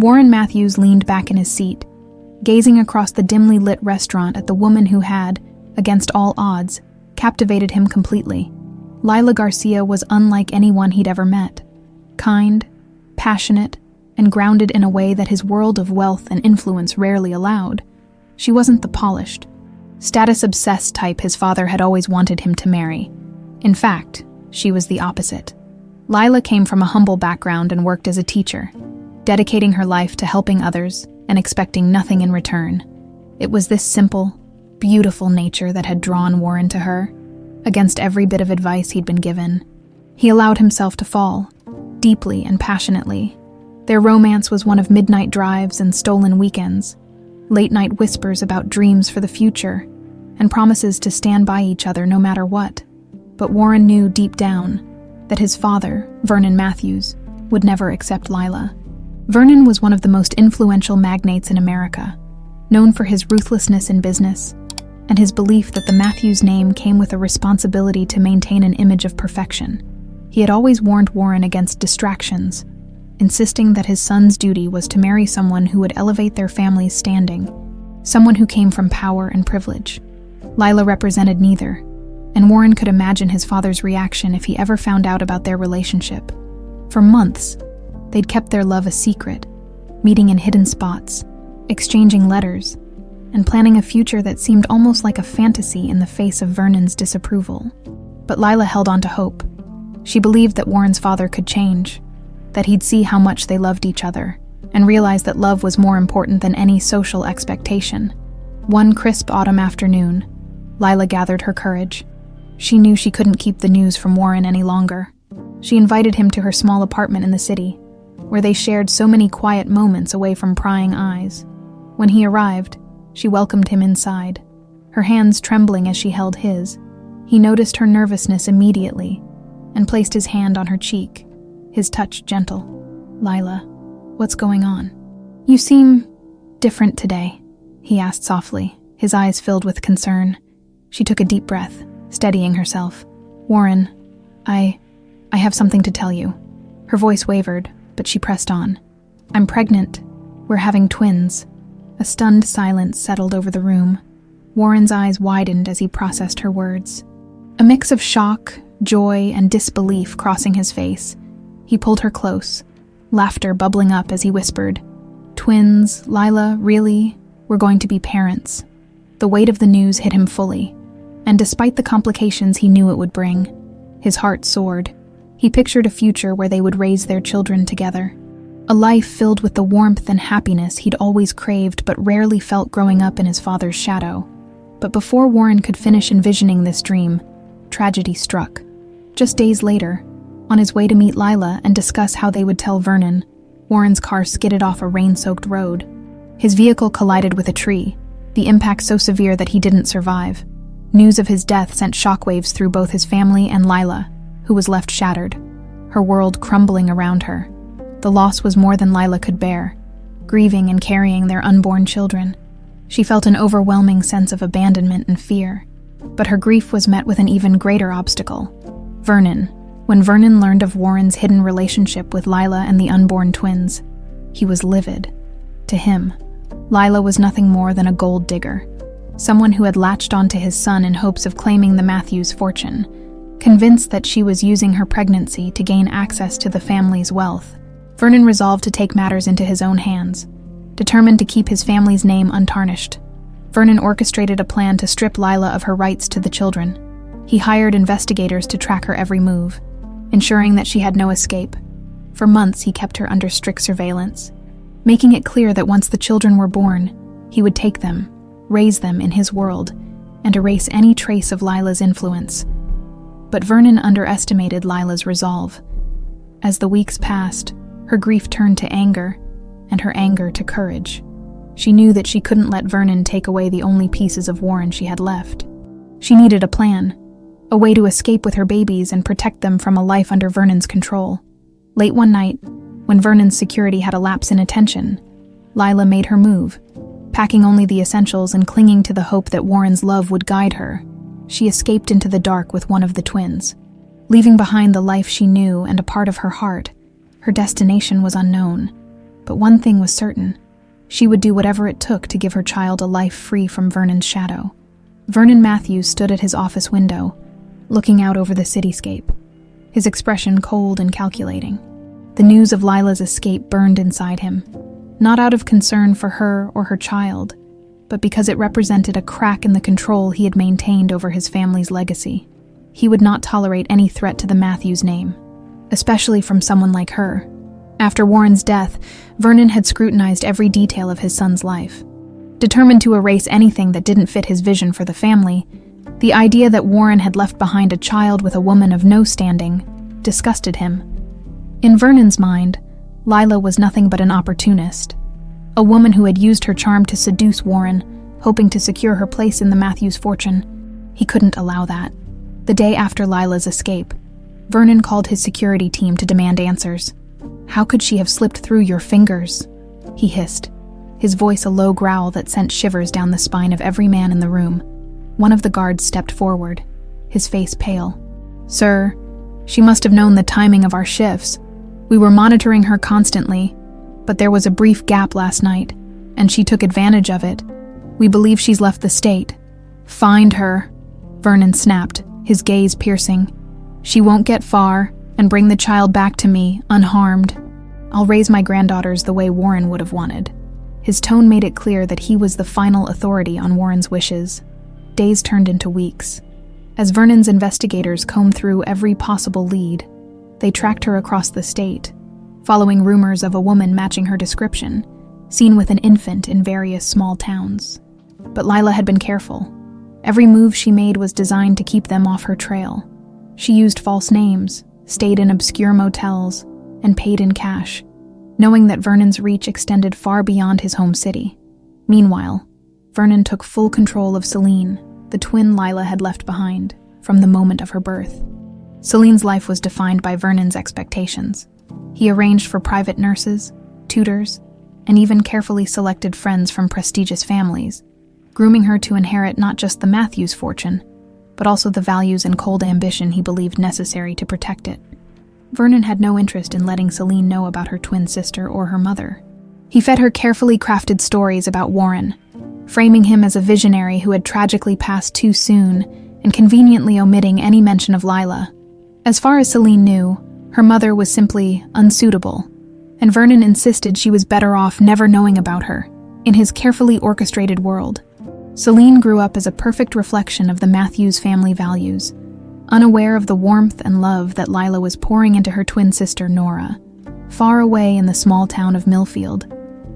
Warren Matthews leaned back in his seat, gazing across the dimly lit restaurant at the woman who had, against all odds, captivated him completely. Lila Garcia was unlike anyone he'd ever met. Kind, passionate, and grounded in a way that his world of wealth and influence rarely allowed. She wasn't the polished, status-obsessed type his father had always wanted him to marry. In fact, she was the opposite. Lila came from a humble background and worked as a teacher, dedicating her life to helping others and expecting nothing in return. It was this simple, beautiful nature that had drawn Warren to her. Against every bit of advice he'd been given, he allowed himself to fall, deeply and passionately. Their romance was one of midnight drives and stolen weekends, late-night whispers about dreams for the future, and promises to stand by each other no matter what. But Warren knew deep down that his father, Vernon Matthews, would never accept Lila. Vernon was one of the most influential magnates in America, known for his ruthlessness in business, and his belief that the Matthews name came with a responsibility to maintain an image of perfection. He had always warned Warren against distractions, insisting that his son's duty was to marry someone who would elevate their family's standing, someone who came from power and privilege. Lila represented neither, and Warren could imagine his father's reaction if he ever found out about their relationship. For months, they'd kept their love a secret, meeting in hidden spots, exchanging letters, and planning a future that seemed almost like a fantasy in the face of Vernon's disapproval. But Lila held on to hope. She believed that Warren's father could change, that he'd see how much they loved each other, and realize that love was more important than any social expectation. One crisp autumn afternoon, Lila gathered her courage. She knew she couldn't keep the news from Warren any longer. She invited him to her small apartment in the city, where they shared so many quiet moments away from prying eyes. When he arrived, she welcomed him inside, her hands trembling as she held his. He noticed her nervousness immediately and placed his hand on her cheek, his touch gentle. "Lila, what's going on? You seem different today," he asked softly, his eyes filled with concern. She took a deep breath, steadying herself. "Warren, I have something to tell you." Her voice wavered, but she pressed on. "I'm pregnant. We're having twins." A stunned silence settled over the room. Warren's eyes widened as he processed her words. A mix of shock, joy, and disbelief crossing his face. He pulled her close, laughter bubbling up as he whispered, "Twins, Lila, really? We're going to be parents." The weight of the news hit him fully, and despite the complications he knew it would bring, his heart soared. He pictured a future where they would raise their children together. A life filled with the warmth and happiness he'd always craved but rarely felt growing up in his father's shadow. But before Warren could finish envisioning this dream, tragedy struck. Just days later, on his way to meet Lila and discuss how they would tell Vernon, Warren's car skidded off a rain-soaked road. His vehicle collided with a tree, the impact so severe that he didn't survive. News of his death sent shockwaves through both his family and Lila, who was left shattered, her world crumbling around her. The loss was more than Lila could bear, grieving and carrying their unborn children. She felt an overwhelming sense of abandonment and fear, but her grief was met with an even greater obstacle. Vernon. When Vernon learned of Warren's hidden relationship with Lila and the unborn twins, he was livid. To him, Lila was nothing more than a gold digger, someone who had latched onto his son in hopes of claiming the Matthews fortune, convinced that she was using her pregnancy to gain access to the family's wealth. Vernon resolved to take matters into his own hands, determined to keep his family's name untarnished. Vernon orchestrated a plan to strip Lila of her rights to the children. He hired investigators to track her every move, ensuring that she had no escape. For months, he kept her under strict surveillance, making it clear that once the children were born, he would take them, raise them in his world, and erase any trace of Lila's influence. But Vernon underestimated Lila's resolve. As the weeks passed, her grief turned to anger, and her anger to courage. She knew that she couldn't let Vernon take away the only pieces of Warren she had left. She needed a plan, a way to escape with her babies and protect them from a life under Vernon's control. Late one night, when Vernon's security had a lapse in attention, Lila made her move, packing only the essentials and clinging to the hope that Warren's love would guide her. She escaped into the dark with one of the twins. Leaving behind the life she knew and a part of her heart, her destination was unknown. but one thing was certain. She would do whatever it took to give her child a life free from Vernon's shadow. Vernon Matthews stood at his office window, looking out over the cityscape, his expression cold and calculating. The news of Lila's escape burned inside him, not out of concern for her or her child, but because it represented a crack in the control he had maintained over his family's legacy. He would not tolerate any threat to the Matthews name, especially from someone like her. After Warren's death, Vernon had scrutinized every detail of his son's life. Determined to erase anything that didn't fit his vision for the family, the idea that Warren had left behind a child with a woman of no standing disgusted him. In Vernon's mind, Lila was nothing but an opportunist, a woman who had used her charm to seduce Warren, hoping to secure her place in the Matthews fortune. He couldn't allow that. The day after Lila's escape, Vernon called his security team to demand answers. "How could she have slipped through your fingers?" he hissed, his voice a low growl that sent shivers down the spine of every man in the room. One of the guards stepped forward, his face pale. "Sir, she must have known the timing of our shifts. We were monitoring her constantly, but there was a brief gap last night, and she took advantage of it. We believe she's left the state." "Find her," Vernon snapped, his gaze piercing. "She won't get far, and bring the child back to me, unharmed. I'll raise my granddaughters the way Warren would have wanted." His tone made it clear that he was the final authority on Warren's wishes. Days turned into weeks. As Vernon's investigators combed through every possible lead, they tracked her across the state, following rumors of a woman matching her description, seen with an infant in various small towns. But Lila had been careful. Every move she made was designed to keep them off her trail. She used false names, stayed in obscure motels, and paid in cash, knowing that Vernon's reach extended far beyond his home city. Meanwhile, Vernon took full control of Celine, the twin Lila had left behind, from the moment of her birth. Celine's life was defined by Vernon's expectations. He arranged for private nurses, tutors, and even carefully selected friends from prestigious families, grooming her to inherit not just the Matthews fortune, but also the values and cold ambition he believed necessary to protect it. Vernon had no interest in letting Celine know about her twin sister or her mother. He fed her carefully crafted stories about Warren, framing him as a visionary who had tragically passed too soon and conveniently omitting any mention of Lila. As far as Celine knew, her mother was simply unsuitable, and Vernon insisted she was better off never knowing about her. In his carefully orchestrated world, Celine grew up as a perfect reflection of the Matthews family values, unaware of the warmth and love that Lila was pouring into her twin sister Nora. Far away in the small town of Millfield,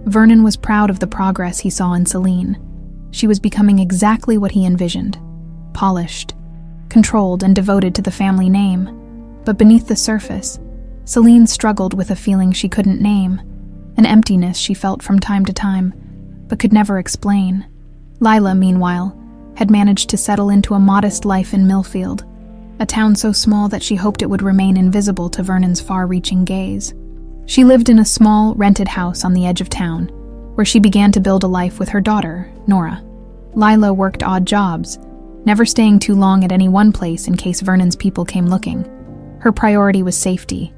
Vernon was proud of the progress he saw in Celine. She was becoming exactly what he envisioned: polished, controlled, and devoted to the family name. But beneath the surface, Celine struggled with a feeling she couldn't name, an emptiness she felt from time to time, but could never explain. Lila, meanwhile, had managed to settle into a modest life in Millfield, a town so small that she hoped it would remain invisible to Vernon's far-reaching gaze. She lived in a small, rented house on the edge of town, where she began to build a life with her daughter, Nora. Lila worked odd jobs, never staying too long at any one place in case Vernon's people came looking. Her priority was safety,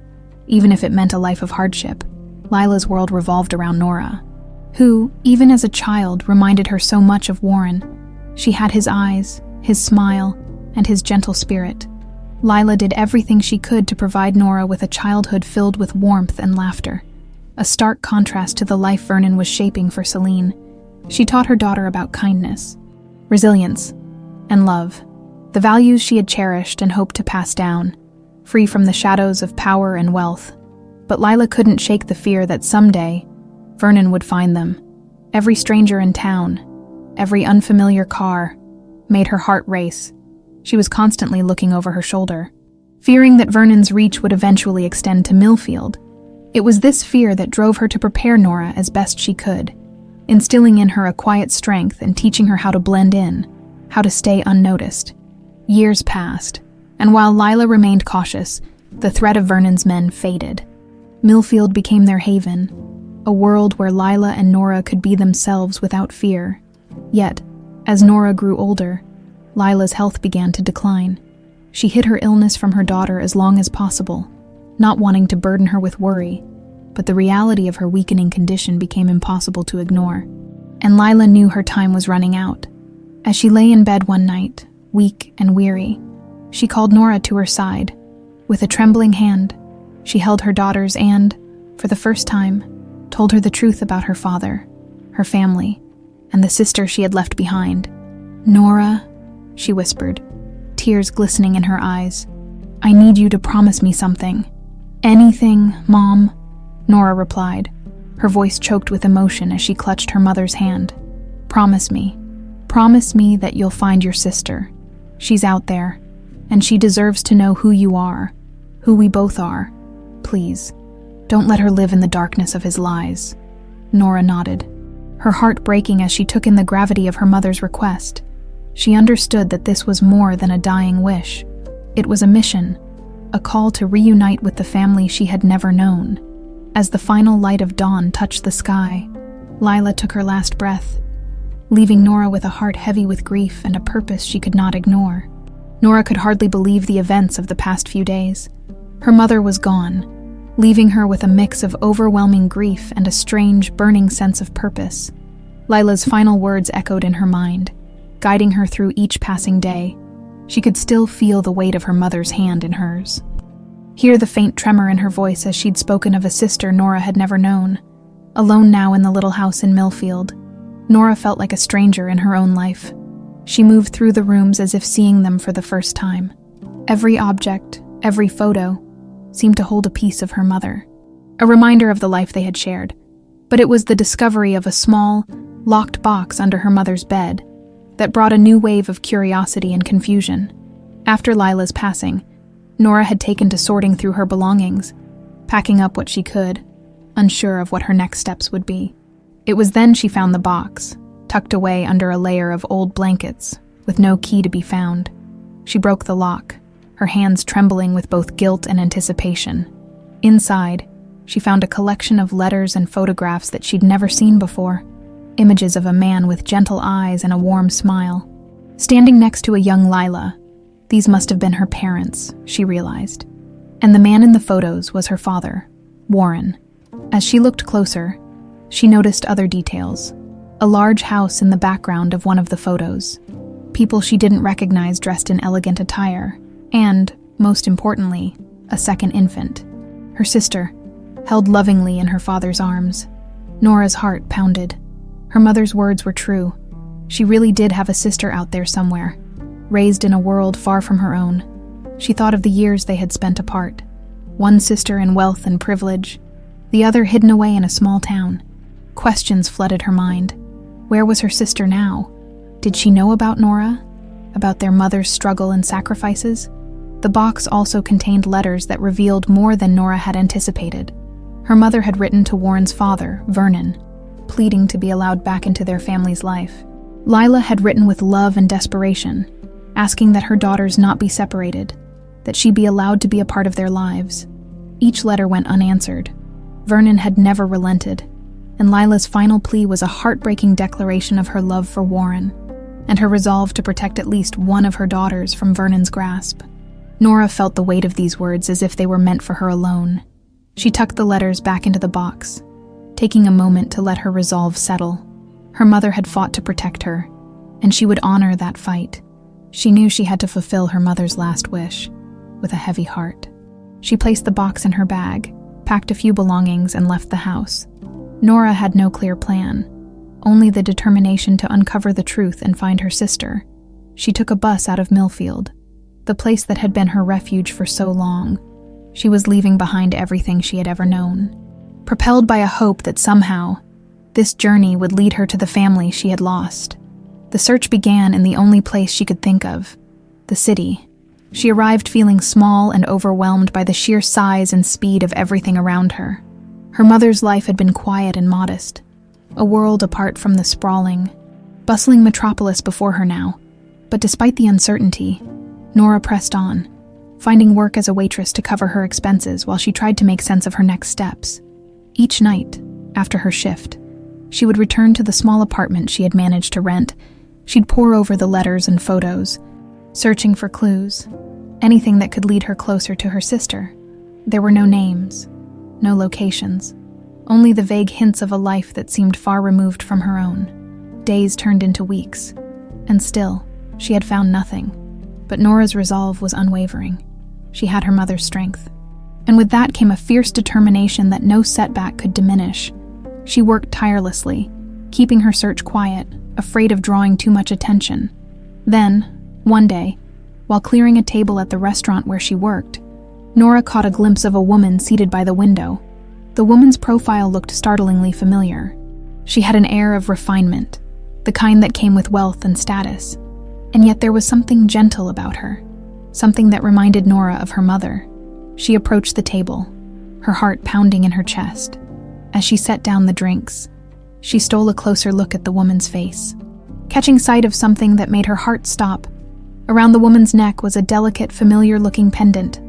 even if it meant a life of hardship. Lila's world revolved around Nora, who, even as a child, reminded her so much of Warren. She had his eyes, his smile, and his gentle spirit. Lila did everything she could to provide Nora with a childhood filled with warmth and laughter, a stark contrast to the life Vernon was shaping for Celine. She taught her daughter about kindness, resilience, and love, the values she had cherished and hoped to pass down, free from the shadows of power and wealth. But Lila couldn't shake the fear that someday Vernon would find them. Every stranger in town, every unfamiliar car, made her heart race. She was constantly looking over her shoulder, fearing that Vernon's reach would eventually extend to Millfield. It was this fear that drove her to prepare Nora as best she could, instilling in her a quiet strength and teaching her how to blend in, how to stay unnoticed. Years passed, and while Lila remained cautious, the threat of Vernon's men faded. Millfield became their haven, a world where Lila and Nora could be themselves without fear. Yet, as Nora grew older, Lila's health began to decline. She hid her illness from her daughter as long as possible, not wanting to burden her with worry. but the reality of her weakening condition became impossible to ignore. And Lila knew her time was running out. As she lay in bed one night, weak and weary, she called Nora to her side. With a trembling hand, she held her daughters and, for the first time, told her the truth about her father, her family, and the sister she had left behind. "Nora," she whispered, tears glistening in her eyes, "I need you to promise me something." "Anything, Mom," Nora replied, her voice choked with emotion as she clutched her mother's hand. "Promise me. Promise me that you'll find your sister. She's out there, and she deserves to know who you are, who we both are. Please, don't let her live in the darkness of his lies." Nora nodded, her heart breaking as she took in the gravity of her mother's request. She understood that this was more than a dying wish. It was a mission, a call to reunite with the family she had never known. As the final light of dawn touched the sky, Lila took her last breath, leaving Nora with a heart heavy with grief and a purpose she could not ignore. Nora could hardly believe the events of the past few days. Her mother was gone, leaving her with a mix of overwhelming grief and a strange, burning sense of purpose. Lila's final words echoed in her mind, guiding her through each passing day. She could still feel the weight of her mother's hand in hers. Hear the faint tremor in her voice as she'd spoken of a sister Nora had never known. Alone now in the little house in Millfield, Nora felt like a stranger in her own life. She moved through the rooms as if seeing them for the first time. Every object, every photo, seemed to hold a piece of her mother, a reminder of the life they had shared. But it was the discovery of a small, locked box under her mother's bed that brought a new wave of curiosity and confusion. After Lila's passing, Nora had taken to sorting through her belongings, packing up what she could, unsure of what her next steps would be. It was then she found the box, tucked away under a layer of old blankets, with no key to be found. She broke the lock, her hands trembling with both guilt and anticipation. Inside, she found a collection of letters and photographs that she'd never seen before, images of a man with gentle eyes and a warm smile. Standing next to a young Lila, these must have been her parents, she realized. And the man in the photos was her father, Warren. As she looked closer, she noticed other details. A large house in the background of one of the photos, people she didn't recognize dressed in elegant attire, and, most importantly, a second infant, her sister, held lovingly in her father's arms. Nora's heart pounded. Her mother's words were true. She really did have a sister out there somewhere, raised in a world far from her own. She thought of the years they had spent apart. One sister in wealth and privilege, the other hidden away in a small town. Questions flooded her mind. Where was her sister now? Did she know about Nora? About their mother's struggle and sacrifices? The box also contained letters that revealed more than Nora had anticipated. Her mother had written to Warren's father, Vernon, pleading to be allowed back into their family's life. Lila had written with love and desperation, asking that her daughters not be separated, that she be allowed to be a part of their lives. Each letter went unanswered. Vernon had never relented, and Lila's final plea was a heartbreaking declaration of her love for Warren, and her resolve to protect at least one of her daughters from Vernon's grasp. Nora felt the weight of these words as if they were meant for her alone. She tucked the letters back into the box, taking a moment to let her resolve settle. Her mother had fought to protect her, and she would honor that fight. She knew she had to fulfill her mother's last wish, with a heavy heart. She placed the box in her bag, packed a few belongings, and left the house. Nora had no clear plan, only the determination to uncover the truth and find her sister. She took a bus out of Millfield, the place that had been her refuge for so long. She was leaving behind everything she had ever known, propelled by a hope that somehow this journey would lead her to the family she had lost. The search began in the only place she could think of, the city. She arrived feeling small and overwhelmed by the sheer size and speed of everything around her. Her mother's life had been quiet and modest, a world apart from the sprawling, bustling metropolis before her now. But despite the uncertainty, Nora pressed on, finding work as a waitress to cover her expenses while she tried to make sense of her next steps. Each night, after her shift, she would return to the small apartment she had managed to rent. She'd pore over the letters and photos, searching for clues, anything that could lead her closer to her sister. There were no names, no locations, only the vague hints of a life that seemed far removed from her own. Days turned into weeks, and still, she had found nothing. But Nora's resolve was unwavering. She had her mother's strength. And with that came a fierce determination that no setback could diminish. She worked tirelessly, keeping her search quiet, afraid of drawing too much attention. Then, one day, while clearing a table at the restaurant where she worked, Nora caught a glimpse of a woman seated by the window. The woman's profile looked startlingly familiar. She had an air of refinement, the kind that came with wealth and status. And yet there was something gentle about her, something that reminded Nora of her mother. She approached the table, her heart pounding in her chest. As she set down the drinks, she stole a closer look at the woman's face, catching sight of something that made her heart stop. Around the woman's neck was a delicate, familiar-looking pendant,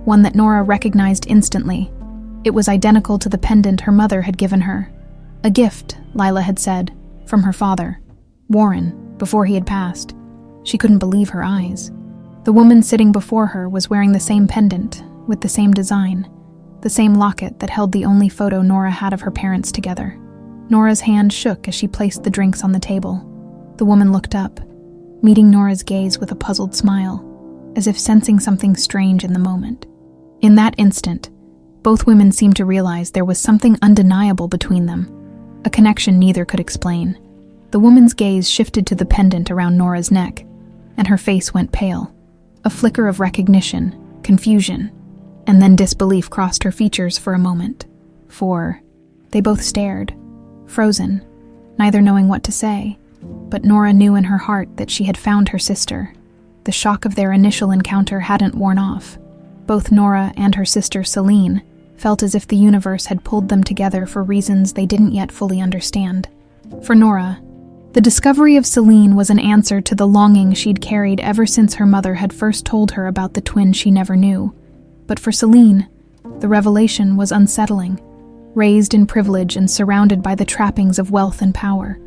one that Nora recognized instantly. It was identical to the pendant her mother had given her. A gift, Lila had said, from her father, Warren, before he had passed. She couldn't believe her eyes. The woman sitting before her was wearing the same pendant, with the same design, the same locket that held the only photo Nora had of her parents together. Nora's hand shook as she placed the drinks on the table. The woman looked up, meeting Nora's gaze with a puzzled smile, as if sensing something strange in the moment. In that instant, both women seemed to realize there was something undeniable between them, a connection neither could explain. The woman's gaze shifted to the pendant around Nora's neck, and her face went pale. A flicker of recognition, confusion, and then disbelief crossed her features for a moment. For they both stared, frozen, neither knowing what to say. But Nora knew in her heart that she had found her sister. The shock of their initial encounter hadn't worn off. Both Nora and her sister Celine felt as if the universe had pulled them together for reasons they didn't yet fully understand. For Nora, the discovery of Celine was an answer to the longing she'd carried ever since her mother had first told her about the twin she never knew. But for Celine, the revelation was unsettling. Raised in privilege and surrounded by the trappings of wealth and power,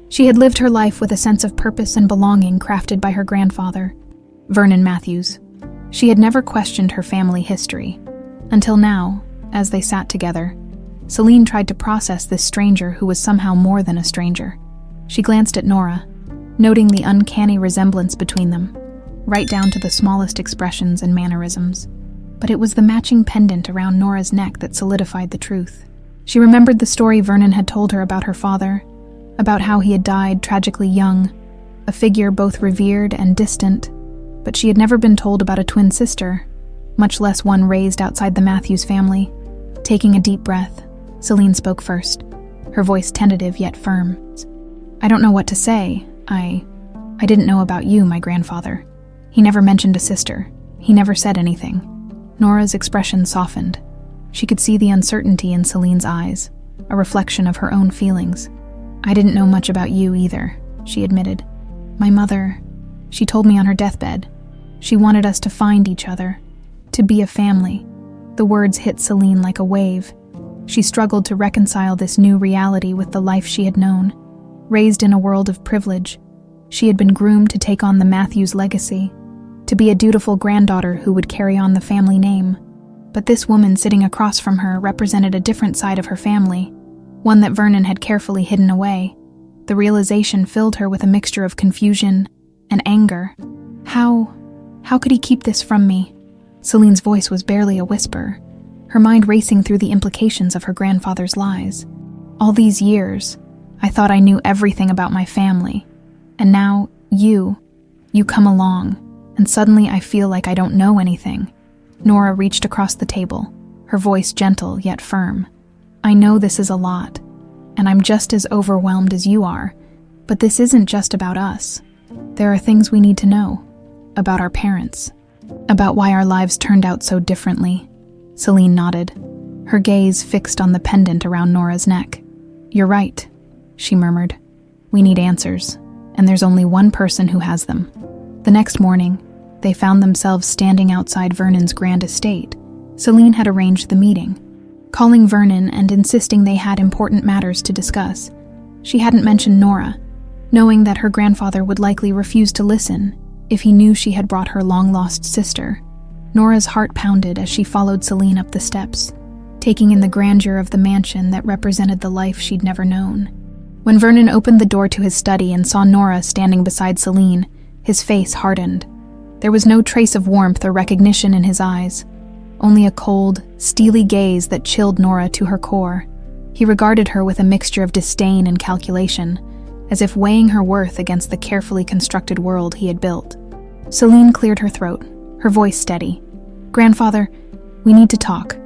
she had lived her life with a sense of purpose and belonging crafted by her grandfather, Vernon Matthews. She had never questioned her family history. Until now, as they sat together, Celine tried to process this stranger who was somehow more than a stranger. She glanced at Nora, noting the uncanny resemblance between them, right down to the smallest expressions and mannerisms. But it was the matching pendant around Nora's neck that solidified the truth. She remembered the story Vernon had told her about her father, about how he had died tragically young, a figure both revered and distant, but she had never been told about a twin sister, much less one raised outside the Matthews family. Taking a deep breath, Celine spoke first, her voice tentative yet firm. "I don't know what to say. I didn't know about you, my grandfather. He never mentioned a sister. He never said anything." Nora's expression softened. She could see the uncertainty in Celine's eyes, a reflection of her own feelings. "I didn't know much about you either," she admitted. "My mother, she told me on her deathbed. She wanted us to find each other, to be a family." The words hit Celine like a wave. She struggled to reconcile this new reality with the life she had known. Raised in a world of privilege, she had been groomed to take on the Matthews legacy, to be a dutiful granddaughter who would carry on the family name. But this woman sitting across from her represented a different side of her family, one that Vernon had carefully hidden away. The realization filled her with a mixture of confusion and anger. How could he keep this from me? Celine's voice was barely a whisper, her mind racing through the implications of her grandfather's lies. "All these years, I thought I knew everything about my family. And now, you come along, and suddenly I feel like I don't know anything." Nora reached across the table, her voice gentle yet firm. "I know this is a lot, and I'm just as overwhelmed as you are, but this isn't just about us. There are things we need to know, about our parents, about why our lives turned out so differently." Celine nodded, her gaze fixed on the pendant around Nora's neck. "You're right," she murmured. "We need answers, and there's only one person who has them." The next morning, they found themselves standing outside Vernon's grand estate. Celine had arranged the meeting, calling Vernon and insisting they had important matters to discuss. She hadn't mentioned Nora, knowing that her grandfather would likely refuse to listen if he knew she had brought her long-lost sister. Nora's heart pounded as she followed Celine up the steps, taking in the grandeur of the mansion that represented the life she'd never known. When Vernon opened the door to his study and saw Nora standing beside Celine, his face hardened. There was no trace of warmth or recognition in his eyes, only a cold, steely gaze that chilled Nora to her core. He regarded her with a mixture of disdain and calculation, as if weighing her worth against the carefully constructed world he had built. Celine cleared her throat, her voice steady. "Grandfather, we need to talk.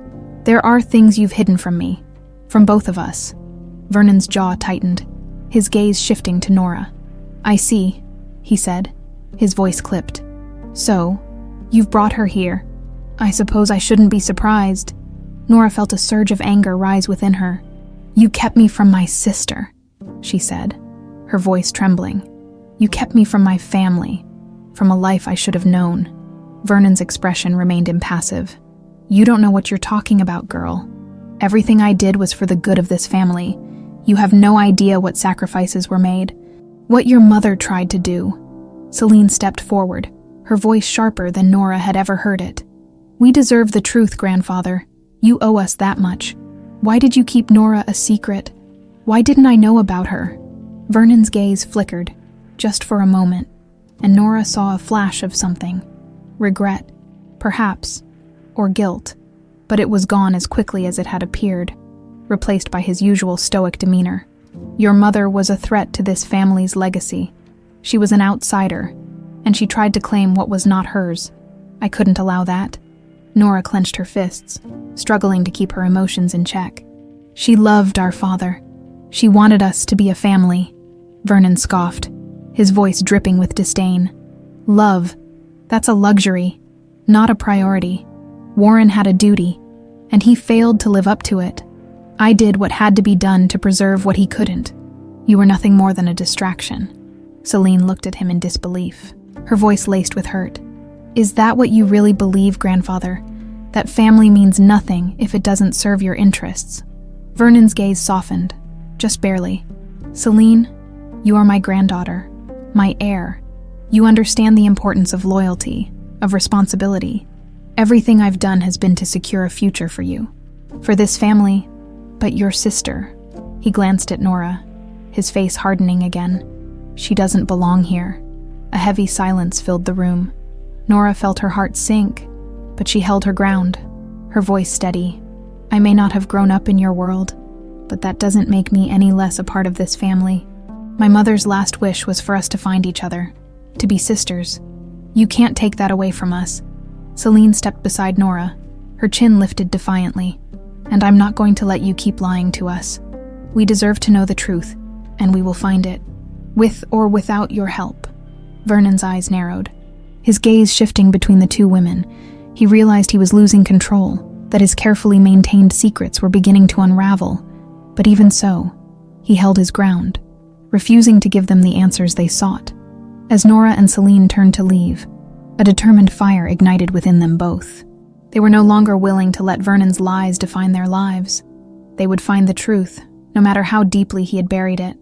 There are things you've hidden from me, from both of us." Vernon's jaw tightened, his gaze shifting to Nora. "I see," he said, his voice clipped. "So, you've brought her here. I suppose I shouldn't be surprised." Nora felt a surge of anger rise within her. "You kept me from my sister," she said, her voice trembling. "You kept me from my family, from a life I should have known." Vernon's expression remained impassive. "You don't know what you're talking about, girl. Everything I did was for the good of this family. You have no idea what sacrifices were made, what your mother tried to do." Celine stepped forward, her voice sharper than Nora had ever heard it. "We deserve the truth, grandfather. You owe us that much. Why did you keep Nora a secret? Why didn't I know about her?" Vernon's gaze flickered, just for a moment, and Nora saw a flash of something. Regret, perhaps, or guilt, but it was gone as quickly as it had appeared, replaced by his usual stoic demeanor. "Your mother was a threat to this family's legacy. She was an outsider, and she tried to claim what was not hers. I couldn't allow that." Nora clenched her fists, struggling to keep her emotions in check. "She loved our father. She wanted us to be a family." Vernon scoffed, his voice dripping with disdain. "Love, that's a luxury, not a priority. Warren had a duty, and he failed to live up to it. I did what had to be done to preserve what he couldn't. You were nothing more than a distraction." Celine looked at him in disbelief, her voice laced with hurt. "Is that what you really believe, grandfather? That family means nothing if it doesn't serve your interests?" Vernon's gaze softened, just barely. "Celine, you are my granddaughter, my heir. You understand the importance of loyalty, of responsibility. Everything I've done has been to secure a future for you, for this family, but your sister." He glanced at Nora, his face hardening again. "She doesn't belong here." A heavy silence filled the room. Nora felt her heart sink, but she held her ground, her voice steady. "I may not have grown up in your world, but that doesn't make me any less a part of this family. My mother's last wish was for us to find each other, to be sisters. You can't take that away from us." Celine stepped beside Nora, her chin lifted defiantly. "And I'm not going to let you keep lying to us. We deserve to know the truth, and we will find it, with or without your help." Vernon's eyes narrowed, his gaze shifting between the two women. He realized he was losing control, that his carefully maintained secrets were beginning to unravel. But even so, he held his ground, refusing to give them the answers they sought. As Nora and Celine turned to leave, a determined fire ignited within them both. They were no longer willing to let Vernon's lies define their lives. They would find the truth, no matter how deeply he had buried it.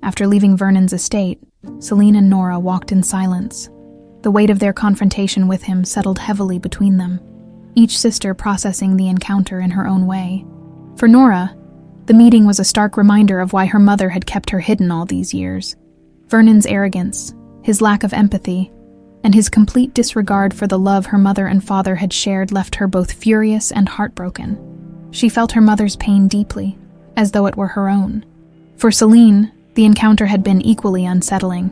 After leaving Vernon's estate, Celine and Nora walked in silence. The weight of their confrontation with him settled heavily between them, each sister processing the encounter in her own way. For Nora, the meeting was a stark reminder of why her mother had kept her hidden all these years. Vernon's arrogance, his lack of empathy, and his complete disregard for the love her mother and father had shared left her both furious and heartbroken. She felt her mother's pain deeply, as though it were her own. For Celine, the encounter had been equally unsettling.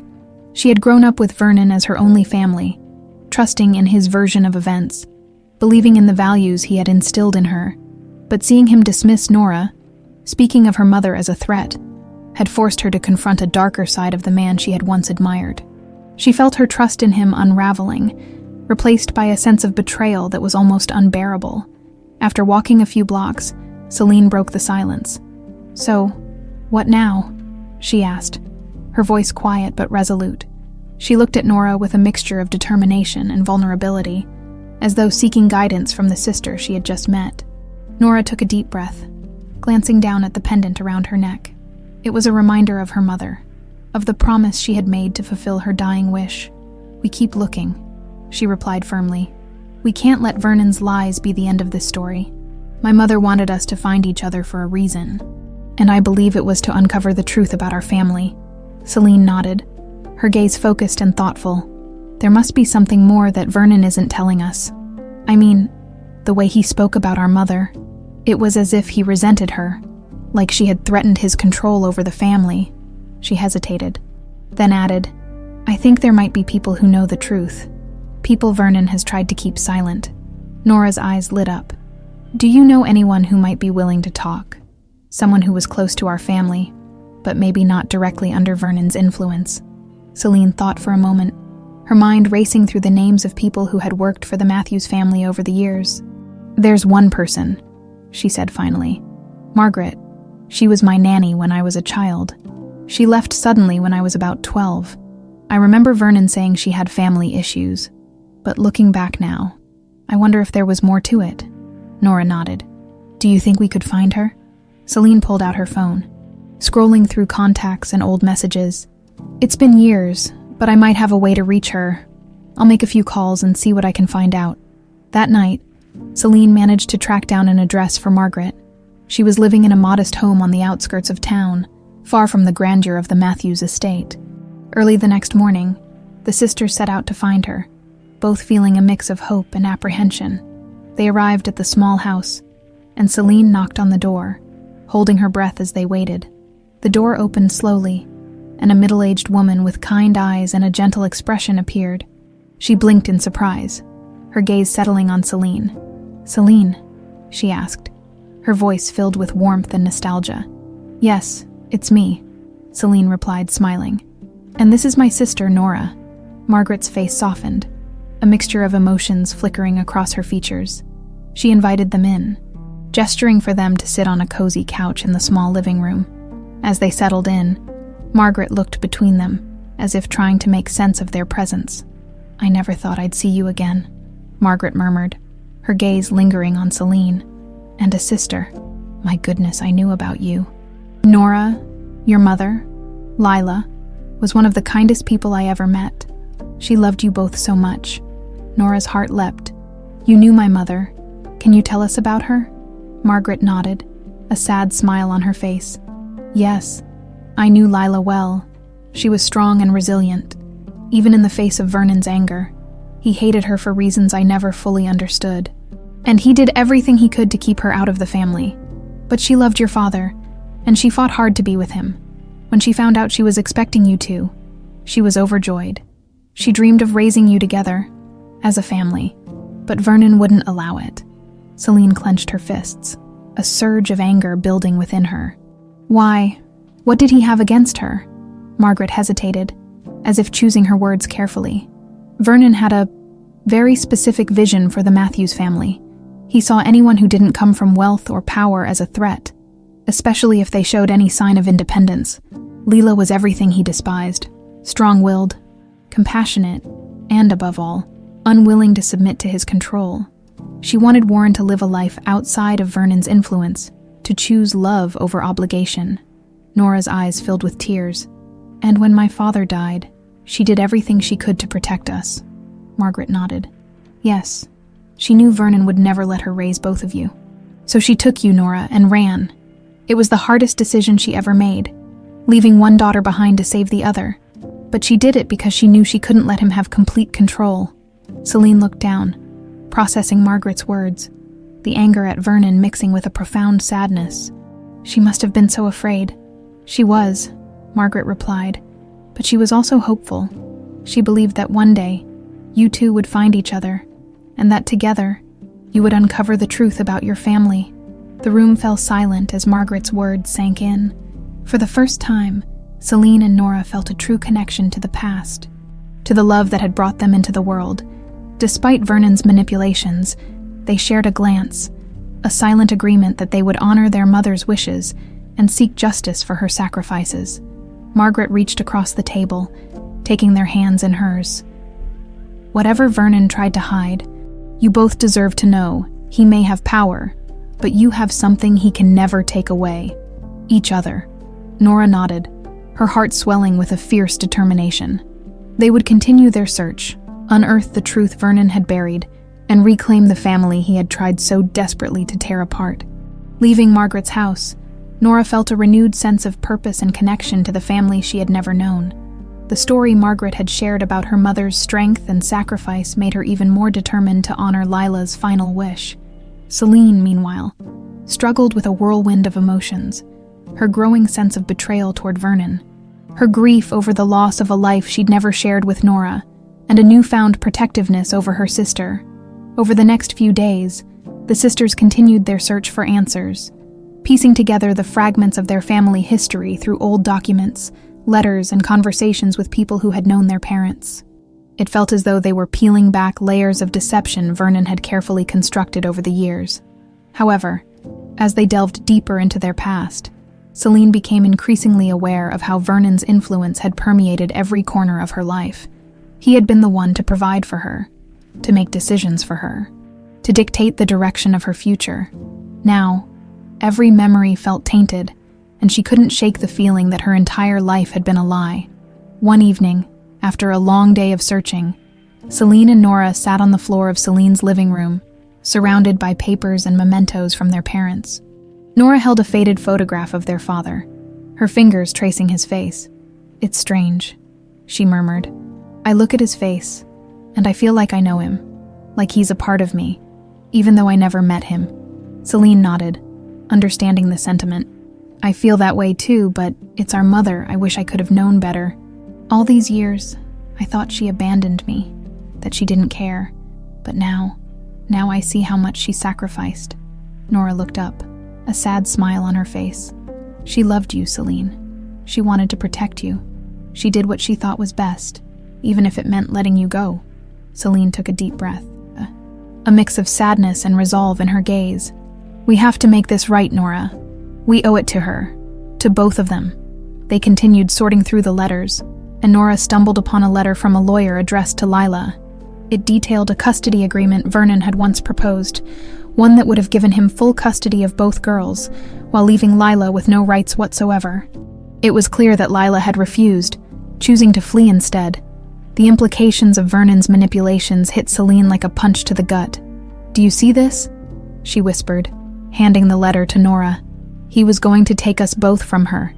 She had grown up with Vernon as her only family, trusting in his version of events, believing in the values he had instilled in her. But seeing him dismiss Nora, speaking of her mother as a threat, had forced her to confront a darker side of the man she had once admired. She felt her trust in him unraveling, replaced by a sense of betrayal that was almost unbearable. After walking a few blocks, Celine broke the silence. "So, what now?" she asked, her voice quiet but resolute. She looked at Nora with a mixture of determination and vulnerability, as though seeking guidance from the sister she had just met. Nora took a deep breath, glancing down at the pendant around her neck. It was a reminder of her mother, of the promise she had made to fulfill her dying wish. "We keep looking," she replied firmly. "We can't let Vernon's lies be the end of this story." My mother wanted us to find each other for a reason, and I believe it was to uncover the truth about our family." Celine nodded, her gaze focused and thoughtful. "There must be something more that Vernon isn't telling us. I mean, the way he spoke about our mother, it was as if he resented her, like she had threatened his control over the family." She hesitated, then added, "I think there might be people who know the truth. People Vernon has tried to keep silent." Nora's eyes lit up. "Do you know anyone who might be willing to talk? Someone who was close to our family, but maybe not directly under Vernon's influence?" Celine thought for a moment, her mind racing through the names of people who had worked for the Matthews family over the years. "There's one person," she said finally. "Margaret. She was my nanny when I was a child. She left suddenly when I was about 12. I remember Vernon saying she had family issues, but looking back now, I wonder if there was more to it." Nora nodded. "Do you think we could find her?" Celine pulled out her phone, scrolling through contacts and old messages. "It's been years, but I might have a way to reach her. I'll make a few calls and see what I can find out." That night, Celine managed to track down an address for Margaret. She was living in a modest home on the outskirts of town, far from the grandeur of the Matthews estate. Early the next morning, the sisters set out to find her, both feeling a mix of hope and apprehension. They arrived at the small house, and Celine knocked on the door, holding her breath as they waited. The door opened slowly, and a middle-aged woman with kind eyes and a gentle expression appeared. She blinked in surprise, her gaze settling on Celine. "Celine?" she asked, her voice filled with warmth and nostalgia. "Yes, it's me," Celine replied, smiling. "And this is my sister, Nora." Margaret's face softened, a mixture of emotions flickering across her features. She invited them in, gesturing for them to sit on a cozy couch in the small living room. As they settled in, Margaret looked between them, as if trying to make sense of their presence. "I never thought I'd see you again," Margaret murmured, her gaze lingering on Celine. "And a sister. My goodness, I knew about you. Nora, your mother, Lila, was one of the kindest people I ever met. She loved you both so much." Nora's heart leapt. "You knew my mother. Can you tell us about her?" Margaret nodded, a sad smile on her face. "Yes, I knew Lila well. She was strong and resilient, even in the face of Vernon's anger. He hated her for reasons I never fully understood, and he did everything he could to keep her out of the family. But she loved your father, and she fought hard to be with him. When she found out she was expecting you two, she was overjoyed. She dreamed of raising you together, as a family, but Vernon wouldn't allow it." Celine clenched her fists, a surge of anger building within her. "Why? What did he have against her?" Margaret hesitated, as if choosing her words carefully. "Vernon had a very specific vision for the Matthews family. He saw anyone who didn't come from wealth or power as a threat, especially if they showed any sign of independence. Lila was everything he despised: strong-willed, compassionate, and above all, unwilling to submit to his control. She wanted Warren to live a life outside of Vernon's influence, to choose love over obligation." Nora's eyes filled with tears. "And when my father died, she did everything she could to protect us." Margaret nodded. "Yes, she knew Vernon would never let her raise both of you. So she took you, Nora, and ran. It was the hardest decision she ever made, leaving one daughter behind to save the other. But she did it because she knew she couldn't let him have complete control." Celine looked down, processing Margaret's words, the anger at Vernon mixing with a profound sadness. "She must have been so afraid." "She was," Margaret replied, "but she was also hopeful. She believed that one day, you two would find each other, and that together, you would uncover the truth about your family." The room fell silent as Margaret's words sank in. For the first time, Celine and Nora felt a true connection to the past, to the love that had brought them into the world. Despite Vernon's manipulations, they shared a glance, a silent agreement that they would honor their mother's wishes and seek justice for her sacrifices. Margaret reached across the table, taking their hands in hers. "Whatever Vernon tried to hide, you both deserve to know. He may have power, but you have something he can never take away: each other." Nora nodded, her heart swelling with a fierce determination. They would continue their search, unearth the truth Vernon had buried, and reclaim the family he had tried so desperately to tear apart. Leaving Margaret's house, Nora felt a renewed sense of purpose and connection to the family she had never known. The story Margaret had shared about her mother's strength and sacrifice made her even more determined to honor Lila's final wish. Celine, meanwhile, struggled with a whirlwind of emotions. Her growing sense of betrayal toward Vernon, her grief over the loss of a life she'd never shared with Nora, and a newfound protectiveness over her sister. Over the next few days, the sisters continued their search for answers, piecing together the fragments of their family history through old documents, letters, and conversations with people who had known their parents. It felt as though they were peeling back layers of deception Vernon had carefully constructed over the years. However, as they delved deeper into their past, Celine became increasingly aware of how Vernon's influence had permeated every corner of her life. He had been the one to provide for her, to make decisions for her, to dictate the direction of her future. Now, every memory felt tainted, and she couldn't shake the feeling that her entire life had been a lie. One evening, after a long day of searching, Celine and Nora sat on the floor of Celine's living room, surrounded by papers and mementos from their parents. Nora held a faded photograph of their father, her fingers tracing his face. "It's strange," she murmured. "I look at his face, and I feel like I know him, like he's a part of me, even though I never met him." Celine nodded, understanding the sentiment. "I feel that way too, but it's our mother. I wish I could have known better. All these years, I thought she abandoned me, that she didn't care. But now I see how much she sacrificed." Nora looked up, a sad smile on her face. "She loved you, Celine. She wanted to protect you. She did what she thought was best, even if it meant letting you go." Celine took a deep breath, a mix of sadness and resolve in her gaze. "We have to make this right, Nora. We owe it to her, to both of them." They continued sorting through the letters, and Nora stumbled upon a letter from a lawyer addressed to Lila. It detailed a custody agreement Vernon had once proposed, one that would have given him full custody of both girls, while leaving Lila with no rights whatsoever. It was clear that Lila had refused, choosing to flee instead. The implications of Vernon's manipulations hit Celine like a punch to the gut. "Do you see this?" she whispered, handing the letter to Nora. "He was going to take us both from her,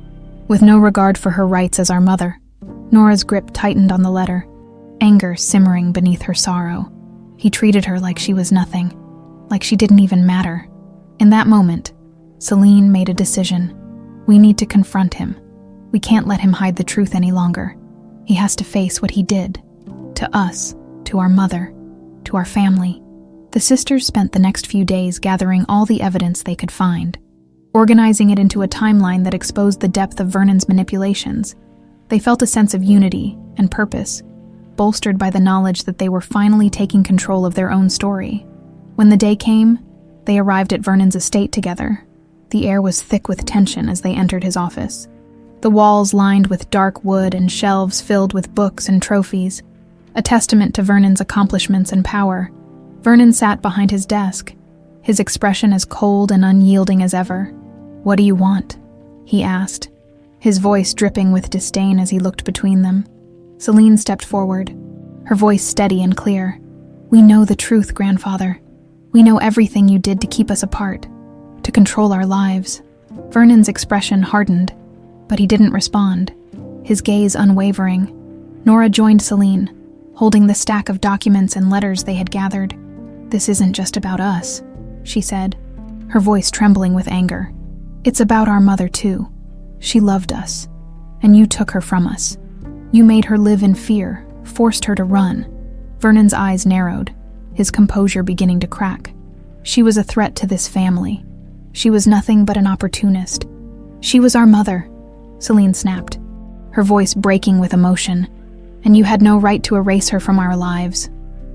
with no regard for her rights as our mother." Nora's grip tightened on the letter, anger simmering beneath her sorrow. He treated her like she was nothing, like she didn't even matter. In that moment, Celine made a decision. We need to confront him. We can't let him hide the truth any longer. He has to face what he did. To us, to our mother, to our family. The sisters spent the next few days gathering all the evidence they could find, organizing it into a timeline that exposed the depth of Vernon's manipulations. They felt a sense of unity and purpose, bolstered by the knowledge that they were finally taking control of their own story. When the day came, they arrived at Vernon's estate together. The air was thick with tension as they entered his office. The walls lined with dark wood and shelves filled with books and trophies, a testament to Vernon's accomplishments and power. Vernon sat behind his desk, his expression as cold and unyielding as ever. "What do you want?" he asked, his voice dripping with disdain as he looked between them. Celine stepped forward, her voice steady and clear. "We know the truth, grandfather. We know everything you did to keep us apart, to control our lives." Vernon's expression hardened, but he didn't respond, his gaze unwavering. Nora joined Celine, holding the stack of documents and letters they had gathered. "This isn't just about us," she said, her voice trembling with anger. "It's about our mother too. She loved us, and you took her from us. You made her live in fear, forced her to run." Vernon's eyes narrowed, his composure beginning to crack. "She was a threat to this family. She was nothing but an opportunist. She was our mother," Celine snapped, her voice breaking with emotion, "and you had no right to erase her from our lives."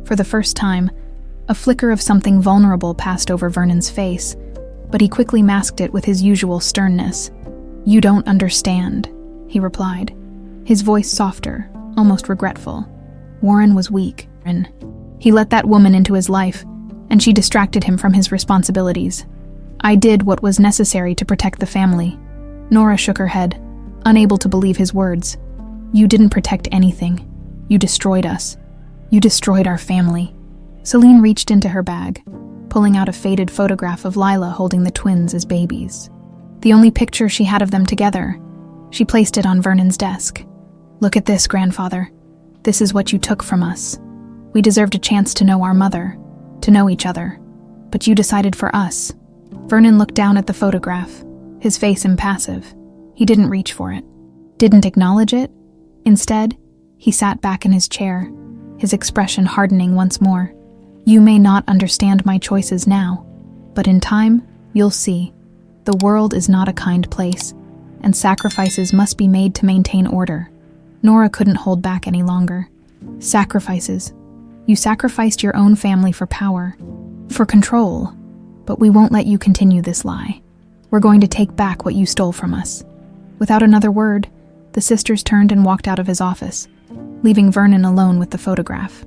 For the first time, a flicker of something vulnerable passed over Vernon's face, but he quickly masked it with his usual sternness. "You don't understand," he replied, his voice softer, almost regretful. "Warren was weak, and he let that woman into his life, and she distracted him from his responsibilities. I did what was necessary to protect the family." Nora shook her head, unable to believe his words. "You didn't protect anything. You destroyed us. You destroyed our family." Celine reached into her bag, pulling out a faded photograph of Lila holding the twins as babies. The only picture she had of them together. She placed it on Vernon's desk. "Look at this, grandfather. This is what you took from us. We deserved a chance to know our mother, to know each other. But you decided for us." Vernon looked down at the photograph, his face impassive. He didn't reach for it, didn't acknowledge it. Instead, he sat back in his chair, his expression hardening once more. "You may not understand my choices now, but in time, you'll see. The world is not a kind place, and sacrifices must be made to maintain order." Nora couldn't hold back any longer. "Sacrifices. You sacrificed your own family for power, for control, but we won't let you continue this lie. We're going to take back what you stole from us." Without another word, the sisters turned and walked out of his office, leaving Vernon alone with the photograph.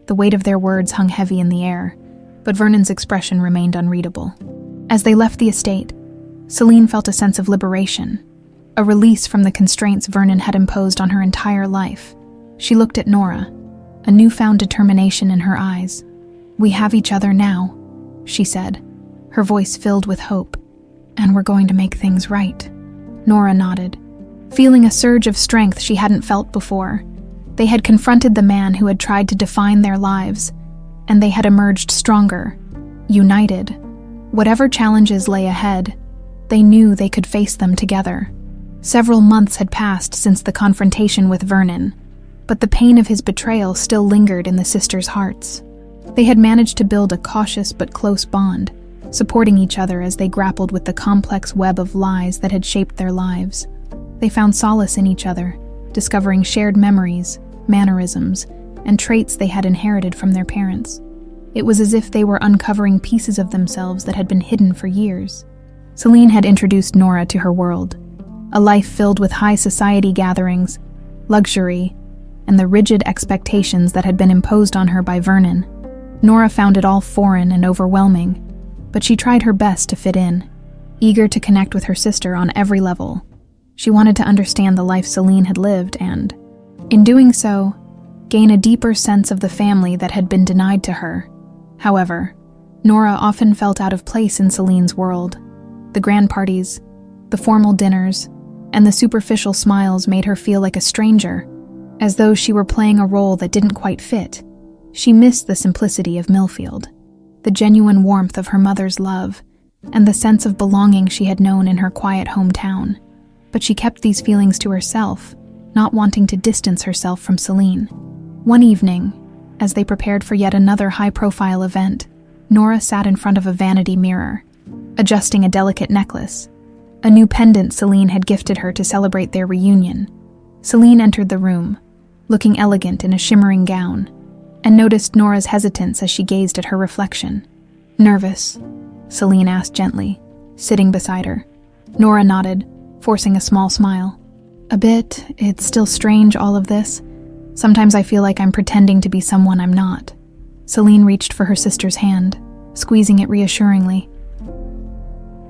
The weight of their words hung heavy in the air, but Vernon's expression remained unreadable. As they left the estate, Celine felt a sense of liberation, a release from the constraints Vernon had imposed on her entire life. She looked at Nora, a newfound determination in her eyes. "We have each other now," she said, her voice filled with hope. "And we're going to make things right." Nora nodded, feeling a surge of strength she hadn't felt before. They had confronted the man who had tried to define their lives, and they had emerged stronger, united. Whatever challenges lay ahead, they knew they could face them together. Several months had passed since the confrontation with Vernon, but the pain of his betrayal still lingered in the sisters' hearts. They had managed to build a cautious but close bond, supporting each other as they grappled with the complex web of lies that had shaped their lives. They found solace in each other, discovering shared memories, mannerisms, and traits they had inherited from their parents. It was as if they were uncovering pieces of themselves that had been hidden for years. Celine had introduced Nora to her world, a life filled with high society gatherings, luxury, and the rigid expectations that had been imposed on her by Vernon. Nora found it all foreign and overwhelming, but she tried her best to fit in, eager to connect with her sister on every level. She wanted to understand the life Celine had lived and, in doing so, gain a deeper sense of the family that had been denied to her. However, Nora often felt out of place in Celine's world. The grand parties, the formal dinners, and the superficial smiles made her feel like a stranger, as though she were playing a role that didn't quite fit. She missed the simplicity of Millfield, the genuine warmth of her mother's love, and the sense of belonging she had known in her quiet hometown. But she kept these feelings to herself, not wanting to distance herself from Celine. One evening, as they prepared for yet another high-profile event, Nora sat in front of a vanity mirror, adjusting a delicate necklace, a new pendant Celine had gifted her to celebrate their reunion. Celine entered the room, looking elegant in a shimmering gown, and noticed Nora's hesitance as she gazed at her reflection. "Nervous?" Celine asked gently, sitting beside her. Nora nodded, forcing a small smile. "A bit. It's still strange, all of this. Sometimes I feel like I'm pretending to be someone I'm not." Celine reached for her sister's hand, squeezing it reassuringly.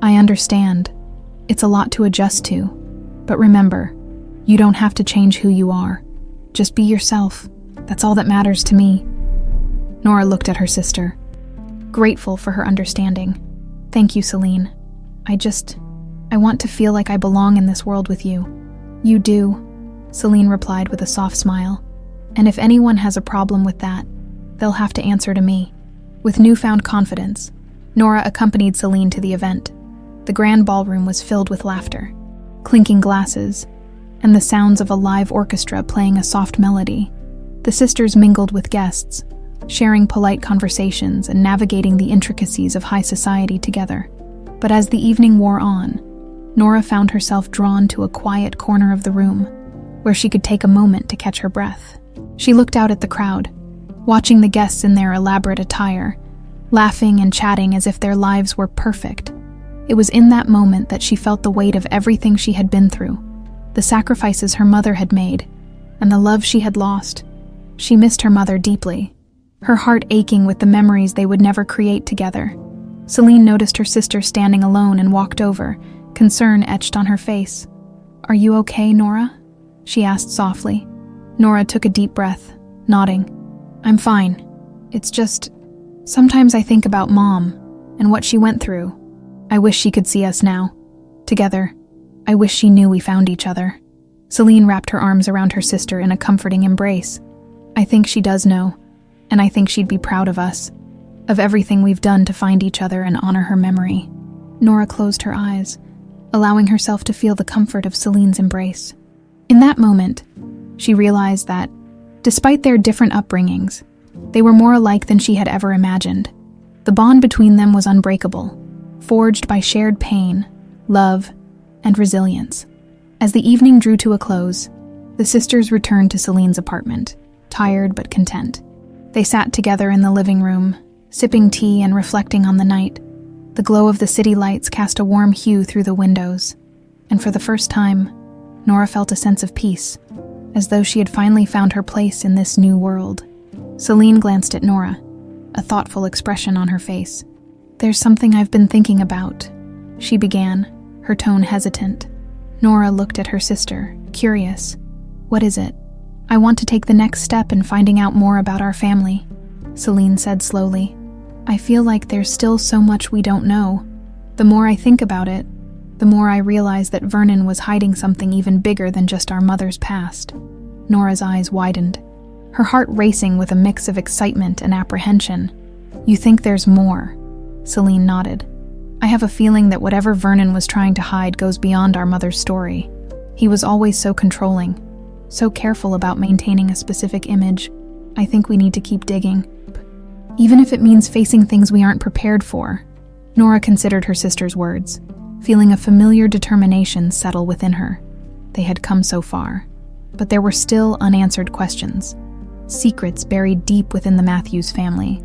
"I understand. It's a lot to adjust to. But remember, you don't have to change who you are. Just be yourself. That's all that matters to me." Nora looked at her sister, grateful for her understanding. "Thank you, Celine. I want to feel like I belong in this world with you." "You do," Celine replied with a soft smile. "And if anyone has a problem with that, they'll have to answer to me." With newfound confidence, Nora accompanied Celine to the event. The grand ballroom was filled with laughter, clinking glasses, and the sounds of a live orchestra playing a soft melody. The sisters mingled with guests, sharing polite conversations and navigating the intricacies of high society together. But as the evening wore on, Nora found herself drawn to a quiet corner of the room, where she could take a moment to catch her breath. She looked out at the crowd, watching the guests in their elaborate attire, laughing and chatting as if their lives were perfect. It was in that moment that she felt the weight of everything she had been through, the sacrifices her mother had made, and the love she had lost. She missed her mother deeply, her heart aching with the memories they would never create together. Celine noticed her sister standing alone and walked over, concern etched on her face. "Are you okay, Nora?" she asked softly. Nora took a deep breath, nodding. "I'm fine. It's just, Sometimes I think about Mom and what she went through. I wish she could see us now. Together. I wish she knew we found each other." Celine wrapped her arms around her sister in a comforting embrace. "I think she does know, and I think she'd be proud of us, of everything we've done to find each other and honor her memory." Nora closed her eyes, allowing herself to feel the comfort of Celine's embrace. In that moment, she realized that, despite their different upbringings, they were more alike than she had ever imagined. The bond between them was unbreakable, forged by shared pain, love, and resilience. As the evening drew to a close, the sisters returned to Celine's apartment, tired but content. They sat together in the living room, sipping tea and reflecting on the night. The glow of the city lights cast a warm hue through the windows, and for the first time, Nora felt a sense of peace, as though she had finally found her place in this new world. Celine glanced at Nora, a thoughtful expression on her face. "There's something I've been thinking about," she began, her tone hesitant. Nora looked at her sister, curious. "What is it?" "I want to take the next step in finding out more about our family," Celine said slowly. "I feel like there's still so much we don't know. The more I think about it, the more I realize that Vernon was hiding something even bigger than just our mother's past." Nora's eyes widened, her heart racing with a mix of excitement and apprehension. "You think there's more?" Celine nodded. "I have a feeling that whatever Vernon was trying to hide goes beyond our mother's story. He was always so controlling, so careful about maintaining a specific image. I think we need to keep digging, even if it means facing things we aren't prepared for." Nora considered her sister's words, feeling a familiar determination settle within her. They had come so far, but there were still unanswered questions, secrets buried deep within the Matthews family,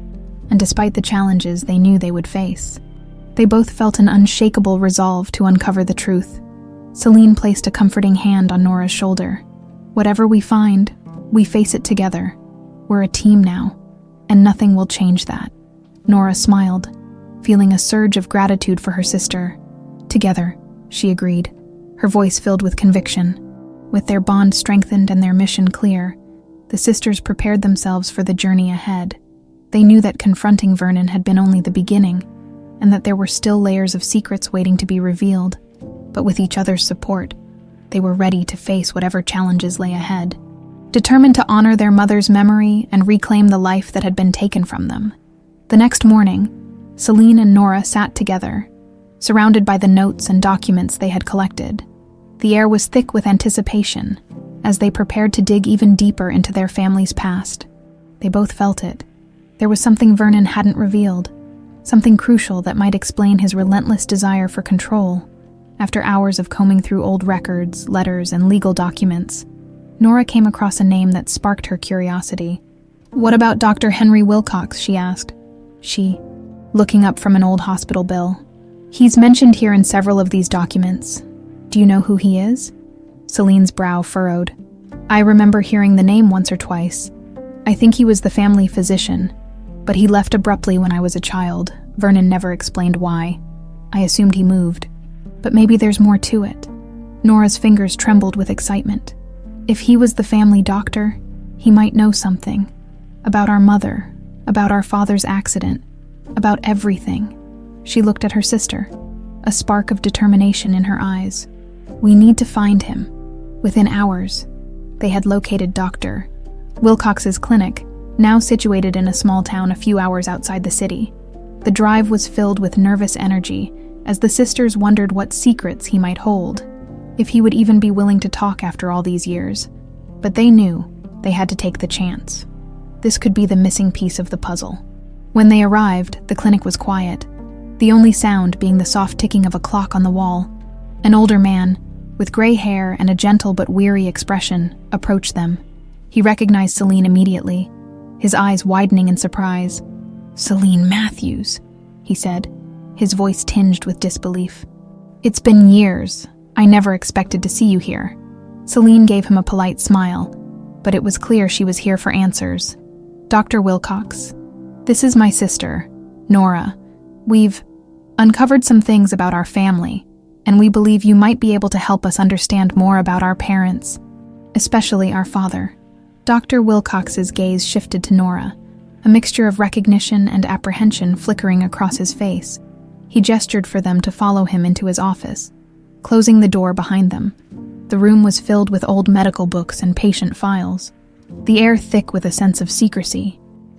and despite the challenges they knew they would face, they both felt an unshakable resolve to uncover the truth. Celine placed a comforting hand on Nora's shoulder. "Whatever we find, we face it together. We're a team now, and nothing will change that." Nora smiled, feeling a surge of gratitude for her sister. "Together," she agreed, her voice filled with conviction. With their bond strengthened and their mission clear, the sisters prepared themselves for the journey ahead. They knew that confronting Vernon had been only the beginning, and that there were still layers of secrets waiting to be revealed. But with each other's support, they were ready to face whatever challenges lay ahead, determined to honor their mother's memory and reclaim the life that had been taken from them. The next morning, Celine and Nora sat together, surrounded by the notes and documents they had collected. The air was thick with anticipation as they prepared to dig even deeper into their family's past. They both felt it. There was something Vernon hadn't revealed, something crucial that might explain his relentless desire for control. After hours of combing through old records, letters, and legal documents, Nora came across a name that sparked her curiosity. "What about Dr. Henry Wilcox?" she asked. Looking up from an old hospital bill. "He's mentioned here in several of these documents. Do you know who he is?" Celine's brow furrowed. "I remember hearing the name once or twice. I think he was the family physician, but he left abruptly when I was a child. Vernon never explained why. I assumed he moved. But maybe there's more to it." Nora's fingers trembled with excitement. If he was the family doctor, he might know something. About our mother, about our father's accident, about everything. She looked at her sister, a spark of determination in her eyes. "We need to find him." Within hours, they had located Dr. Wilcox's clinic, now situated in a small town a few hours outside the city. The drive was filled with nervous energy as the sisters wondered what secrets he might hold, if he would even be willing to talk after all these years. But they knew they had to take the chance. This could be the missing piece of the puzzle. When they arrived, the clinic was quiet, the only sound being the soft ticking of a clock on the wall. An older man, with gray hair and a gentle but weary expression, approached them. He recognized Celine immediately, his eyes widening in surprise. "Celine Matthews," he said, his voice tinged with disbelief. "It's been years. I never expected to see you here." Celine gave him a polite smile, but it was clear she was here for answers. "Dr. Wilcox, this is my sister, Nora. We've uncovered some things about our family, and we believe you might be able to help us understand more about our parents, especially our father." Dr. Wilcox's gaze shifted to Nora, a mixture of recognition and apprehension flickering across his face. He gestured for them to follow him into his office, closing the door behind them. The room was filled with old medical books and patient files, the air thick with a sense of secrecy.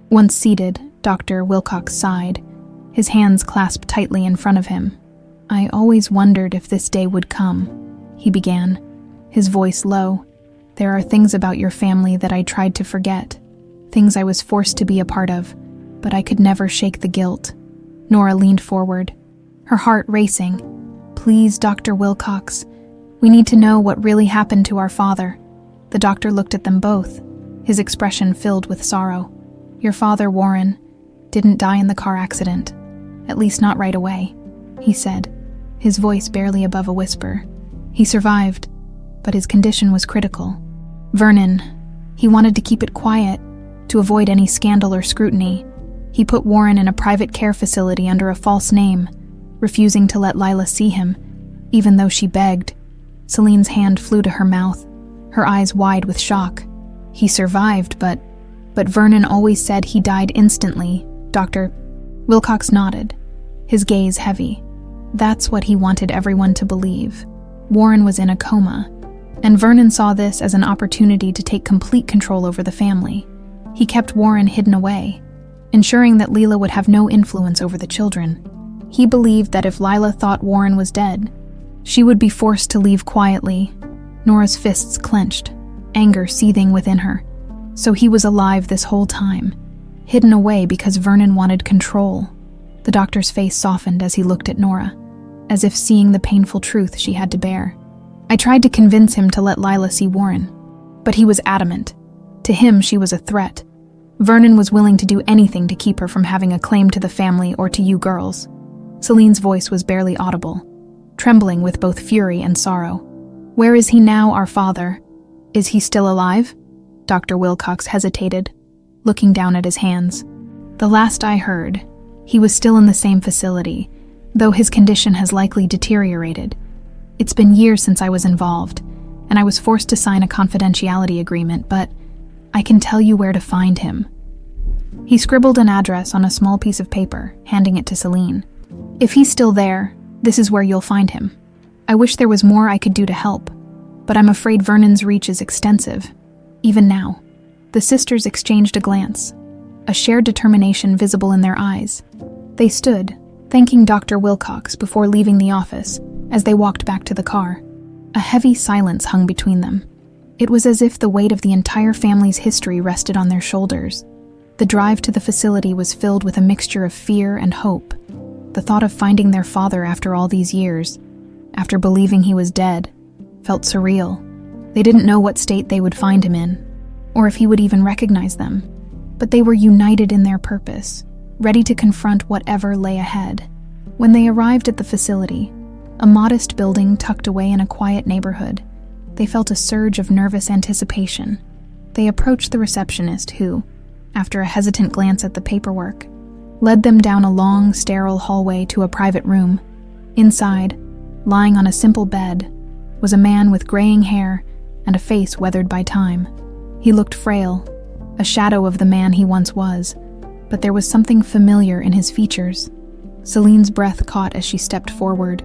Once seated, Dr. Wilcox sighed, his hands clasped tightly in front of him. "I always wondered if this day would come," he began, his voice low. "There are things about your family that I tried to forget, things I was forced to be a part of, but I could never shake the guilt." Nora leaned forward, her heart racing. "Please, Dr. Wilcox, we need to know what really happened to our father." The doctor looked at them both, his expression filled with sorrow. "Your father, Warren, didn't die in the car accident, at least not right away," he said, his voice barely above a whisper. "He survived, but his condition was critical. Vernon, he wanted to keep it quiet, to avoid any scandal or scrutiny. He put Warren in a private care facility under a false name, refusing to let Lila see him, even though she begged." Celine's hand flew to her mouth, her eyes wide with shock. "He survived, but Vernon always said he died instantly." Dr. Wilcox nodded, his gaze heavy. "That's what he wanted everyone to believe. Warren was in a coma, and Vernon saw this as an opportunity to take complete control over the family. He kept Warren hidden away, ensuring that Lila would have no influence over the children. He believed that if Lila thought Warren was dead, she would be forced to leave quietly." Nora's fists clenched, anger seething within her. "So he was alive this whole time, hidden away because Vernon wanted control." The doctor's face softened as he looked at Nora, as if seeing the painful truth she had to bear. "I tried to convince him to let Lila see Warren, but he was adamant. To him, she was a threat. Vernon was willing to do anything to keep her from having a claim to the family or to you girls." Celine's voice was barely audible, trembling with both fury and sorrow. "Where is he now, our father? Is he still alive?" Dr. Wilcox hesitated, looking down at his hands. "The last I heard, he was still in the same facility, though his condition has likely deteriorated. It's been years since I was involved, and I was forced to sign a confidentiality agreement, but I can tell you where to find him." He scribbled an address on a small piece of paper, handing it to Celine. "If he's still there, this is where you'll find him. I wish there was more I could do to help, but I'm afraid Vernon's reach is extensive, even now." The sisters exchanged a glance, a shared determination visible in their eyes. They stood, thanking Dr. Wilcox before leaving the office as they walked back to the car. A heavy silence hung between them. It was as if the weight of the entire family's history rested on their shoulders. The drive to the facility was filled with a mixture of fear and hope. The thought of finding their father after all these years, after believing he was dead, felt surreal. They didn't know what state they would find him in, or if he would even recognize them, but they were united in their purpose, ready to confront whatever lay ahead. When they arrived at the facility, a modest building tucked away in a quiet neighborhood, they felt a surge of nervous anticipation. They approached the receptionist who, after a hesitant glance at the paperwork, led them down a long, sterile hallway to a private room. Inside, lying on a simple bed, was a man with graying hair and a face weathered by time. He looked frail, a shadow of the man he once was, but there was something familiar in his features. Celine's breath caught as she stepped forward,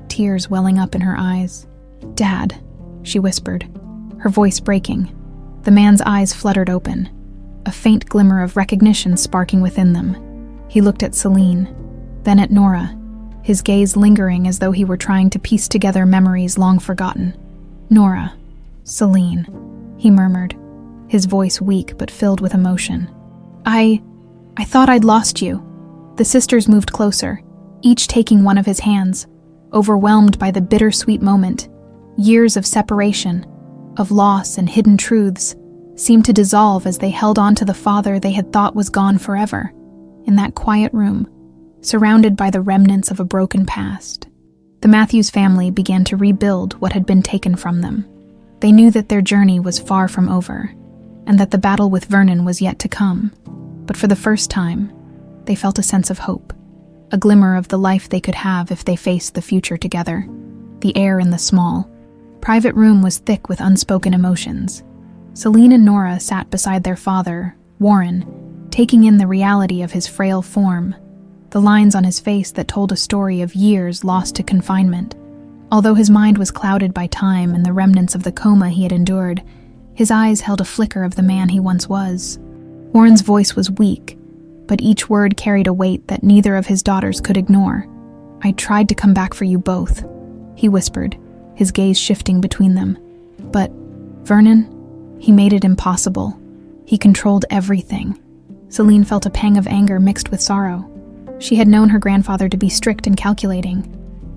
tears welling up in her eyes. "Dad," she whispered, her voice breaking. The man's eyes fluttered open, a faint glimmer of recognition sparking within them. He looked at Celine, then at Nora, his gaze lingering as though he were trying to piece together memories long forgotten. "Nora, Celine," he murmured, his voice weak but filled with emotion. I thought I'd lost you." The sisters moved closer, each taking one of his hands, overwhelmed by the bittersweet moment. Years of separation, of loss and hidden truths, seemed to dissolve as they held on to the father they had thought was gone forever. In that quiet room, surrounded by the remnants of a broken past, the Matthews family began to rebuild what had been taken from them. They knew that their journey was far from over, and that the battle with Vernon was yet to come. But for the first time, they felt a sense of hope, a glimmer of the life they could have if they faced the future together. The air in the small, private room was thick with unspoken emotions. Celine and Nora sat beside their father, Warren, taking in the reality of his frail form, the lines on his face that told a story of years lost to confinement. Although his mind was clouded by time and the remnants of the coma he had endured, his eyes held a flicker of the man he once was. Warren's voice was weak, but each word carried a weight that neither of his daughters could ignore. "I tried to come back for you both," he whispered, his gaze shifting between them. "But, Vernon, he made it impossible. He controlled everything." Celine felt a pang of anger mixed with sorrow. She had known her grandfather to be strict and calculating,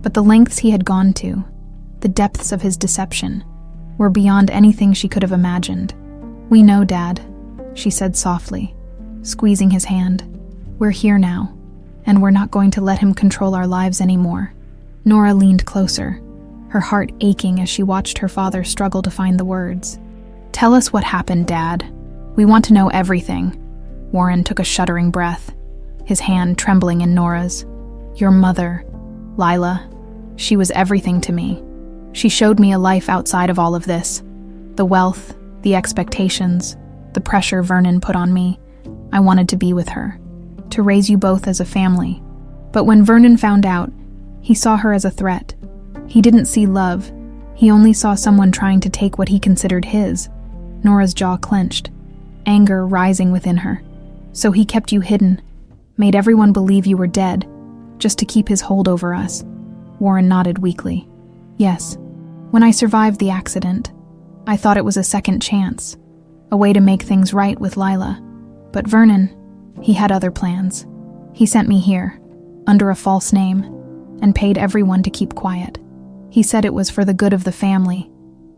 but the lengths he had gone to, the depths of his deception, were beyond anything she could have imagined. "We know, Dad," she said softly, squeezing his hand. "We're here now, and we're not going to let him control our lives anymore." Nora leaned closer, her heart aching as she watched her father struggle to find the words. "Tell us what happened, Dad. We want to know everything." Warren took a shuddering breath, his hand trembling in Nora's. "Your mother, Lila, she was everything to me. She showed me a life outside of all of this. The wealth, the expectations, the pressure Vernon put on me. I wanted to be with her, to raise you both as a family. But when Vernon found out, he saw her as a threat. He didn't see love. He only saw someone trying to take what he considered his." Nora's jaw clenched, anger rising within her. "So he kept you hidden, made everyone believe you were dead, just to keep his hold over us." Warren nodded weakly. "Yes. When I survived the accident, I thought it was a second chance, a way to make things right with Lila. But Vernon, he had other plans. He sent me here, under a false name, and paid everyone to keep quiet. He said it was for the good of the family,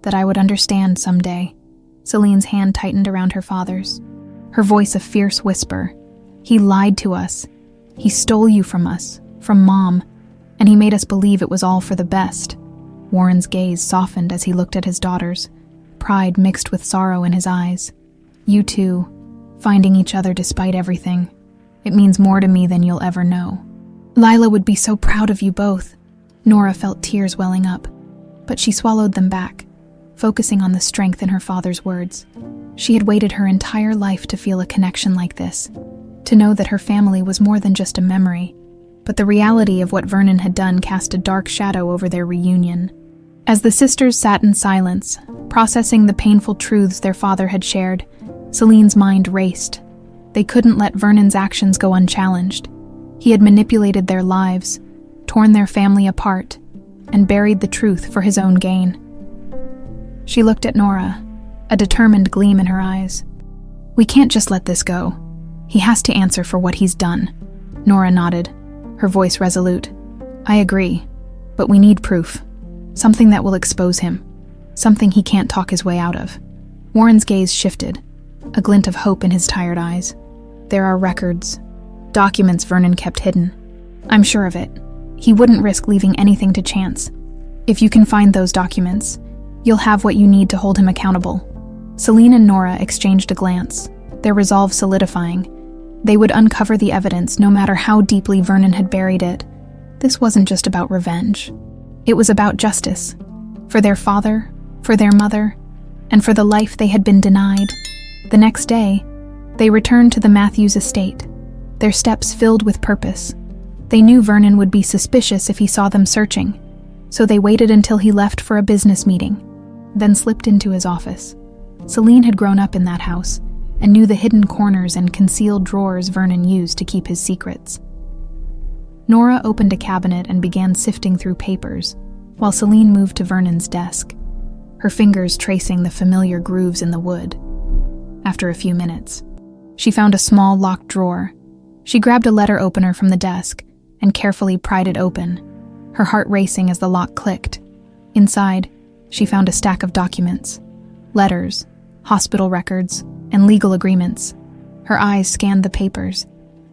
that I would understand someday." Celine's hand tightened around her father's, her voice a fierce whisper. "He lied to us. He stole you from us, from Mom, and he made us believe it was all for the best." Warren's gaze softened as he looked at his daughters, pride mixed with sorrow in his eyes. "You two, finding each other despite everything. It means more to me than you'll ever know. Lila would be so proud of you both." Nora felt tears welling up, but she swallowed them back, focusing on the strength in her father's words. She had waited her entire life to feel a connection like this, to know that her family was more than just a memory. But the reality of what Vernon had done cast a dark shadow over their reunion. As the sisters sat in silence, processing the painful truths their father had shared, Celine's mind raced. They couldn't let Vernon's actions go unchallenged. He had manipulated their lives, torn their family apart, and buried the truth for his own gain. She looked at Nora, a determined gleam in her eyes. "We can't just let this go. He has to answer for what he's done." Nora nodded, her voice resolute. "I agree, but we need proof. Something that will expose him. Something he can't talk his way out of." Warren's gaze shifted, a glint of hope in his tired eyes. "There are records, documents Vernon kept hidden. I'm sure of it. He wouldn't risk leaving anything to chance. If you can find those documents, you'll have what you need to hold him accountable." Celine and Nora exchanged a glance, their resolve solidifying. They would uncover the evidence no matter how deeply Vernon had buried it. This wasn't just about revenge. It was about justice. For their father, for their mother, and for the life they had been denied. The next day, they returned to the Matthews estate, their steps filled with purpose. They knew Vernon would be suspicious if he saw them searching, so they waited until he left for a business meeting, then slipped into his office. Celine had grown up in that house and knew the hidden corners and concealed drawers Vernon used to keep his secrets. Nora opened a cabinet and began sifting through papers, while Celine moved to Vernon's desk, her fingers tracing the familiar grooves in the wood. After a few minutes, she found a small locked drawer. She grabbed a letter opener from the desk and carefully pried it open, her heart racing as the lock clicked. Inside, she found a stack of documents, letters, hospital records, and legal agreements. Her eyes scanned the papers,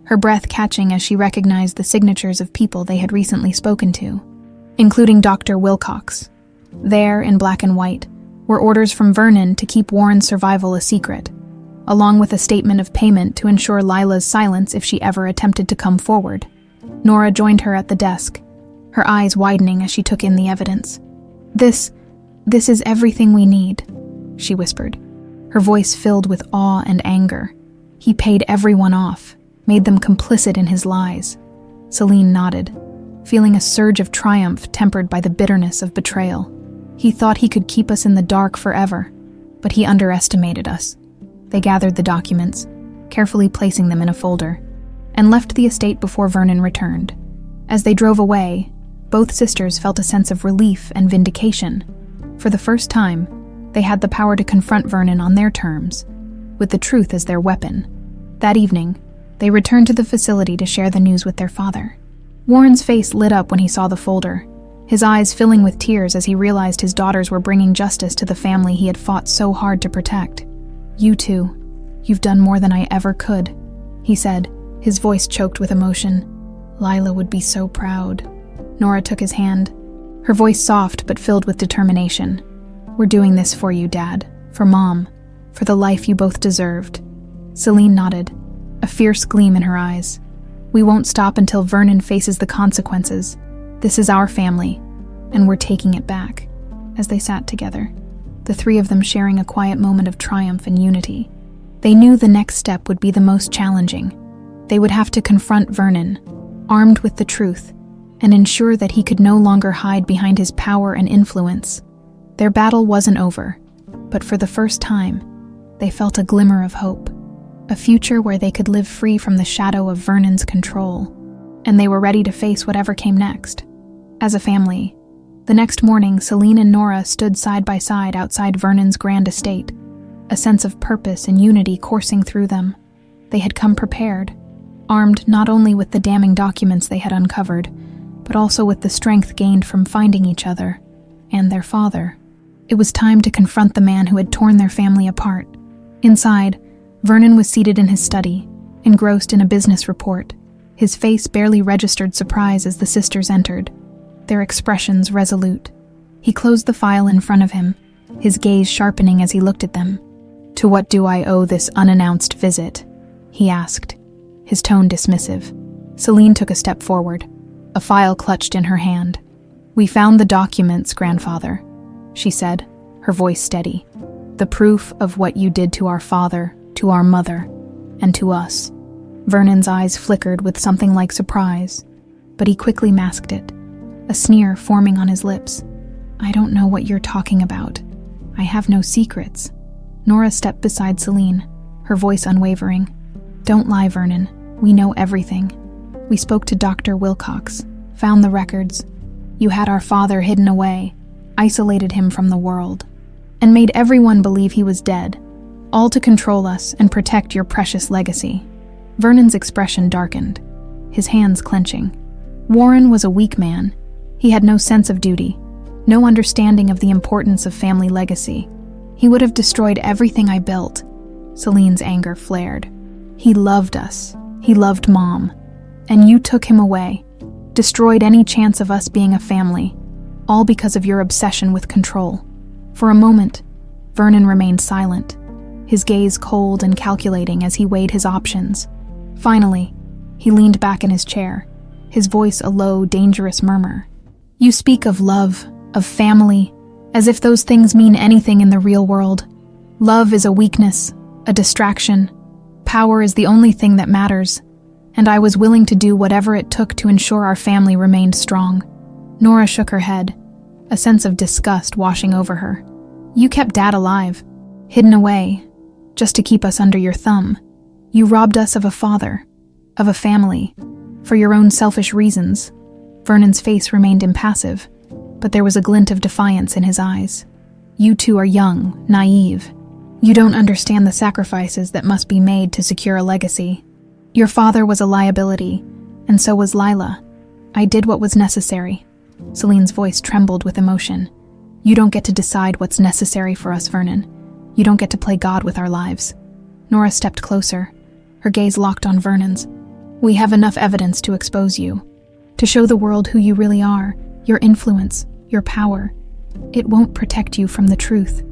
her breath catching as she recognized the signatures of people they had recently spoken to, including Dr. Wilcox. There, in black and white, were orders from Vernon to keep Warren's survival a secret, along with a statement of payment to ensure Lila's silence if she ever attempted to come forward. Nora joined her at the desk, her eyes widening as she took in the evidence. This is everything we need," she whispered, her voice filled with awe and anger. He paid everyone off, made them complicit in his lies. Celine nodded, feeling a surge of triumph tempered by the bitterness of betrayal. He thought he could keep us in the dark forever, but he underestimated us. They gathered the documents, carefully placing them in a folder, and left the estate before Vernon returned. As they drove away, both sisters felt a sense of relief and vindication. For the first time, they had the power to confront Vernon on their terms, with the truth as their weapon. That evening, they returned to the facility to share the news with their father. Warren's face lit up when he saw the folder, his eyes filling with tears as he realized his daughters were bringing justice to the family he had fought so hard to protect. "You two, you've done more than I ever could," he said, his voice choked with emotion. "Lila would be so proud." Nora took his hand, her voice soft but filled with determination. "We're doing this for you, Dad, for Mom, for the life you both deserved." Celine nodded, a fierce gleam in her eyes. "We won't stop until Vernon faces the consequences. This is our family, and we're taking it back." As they sat together, the three of them sharing a quiet moment of triumph and unity, they knew the next step would be the most challenging. They would have to confront Vernon, armed with the truth, and ensure that he could no longer hide behind his power and influence. Their battle wasn't over, but for the first time, they felt a glimmer of hope, a future where they could live free from the shadow of Vernon's control, and they were ready to face whatever came next. As a family, the next morning, Celine and Nora stood side by side outside Vernon's grand estate, a sense of purpose and unity coursing through them. They had come prepared, armed not only with the damning documents they had uncovered, but also with the strength gained from finding each other and their father. It was time to confront the man who had torn their family apart. Inside, Vernon was seated in his study, engrossed in a business report. His face barely registered surprise as the sisters entered, their expressions resolute. He closed the file in front of him, his gaze sharpening as he looked at them. "To what do I owe this unannounced visit?" he asked, his tone dismissive. Celine took a step forward, a file clutched in her hand. "We found the documents, grandfather," she said, her voice steady. "The proof of what you did to our father, to our mother, and to us." Vernon's eyes flickered with something like surprise, but he quickly masked it, a sneer forming on his lips. "I don't know what you're talking about. I have no secrets." Nora stepped beside Celine, her voice unwavering. "Don't lie, Vernon. We know everything. We spoke to Dr. Wilcox, found the records. You had our father hidden away, isolated him from the world, and made everyone believe he was dead, all to control us and protect your precious legacy." Vernon's expression darkened, his hands clenching. Warren was a weak man. He had no sense of duty, no understanding of the importance of family legacy. He would have destroyed everything I built. Celine's anger flared. "He loved us. He loved Mom. And you took him away, destroyed any chance of us being a family, all because of your obsession with control." For a moment, Vernon remained silent, his gaze cold and calculating as he weighed his options. Finally, he leaned back in his chair, his voice a low, dangerous murmur. "You speak of love, of family, as if those things mean anything in the real world. Love is a weakness, a distraction. Power is the only thing that matters, and I was willing to do whatever it took to ensure our family remained strong." Nora shook her head, a sense of disgust washing over her. "You kept Dad alive, hidden away, just to keep us under your thumb. You robbed us of a father, of a family, for your own selfish reasons." Vernon's face remained impassive, but there was a glint of defiance in his eyes. "You two are young, naive. You don't understand the sacrifices that must be made to secure a legacy. Your father was a liability, and so was Lila. I did what was necessary." Celine's voice trembled with emotion. "You don't get to decide what's necessary for us, Vernon. You don't get to play God with our lives." Nora stepped closer, her gaze locked on Vernon's. "We have enough evidence to expose you, to show the world who you really are, your influence, your power. It won't protect you from the truth."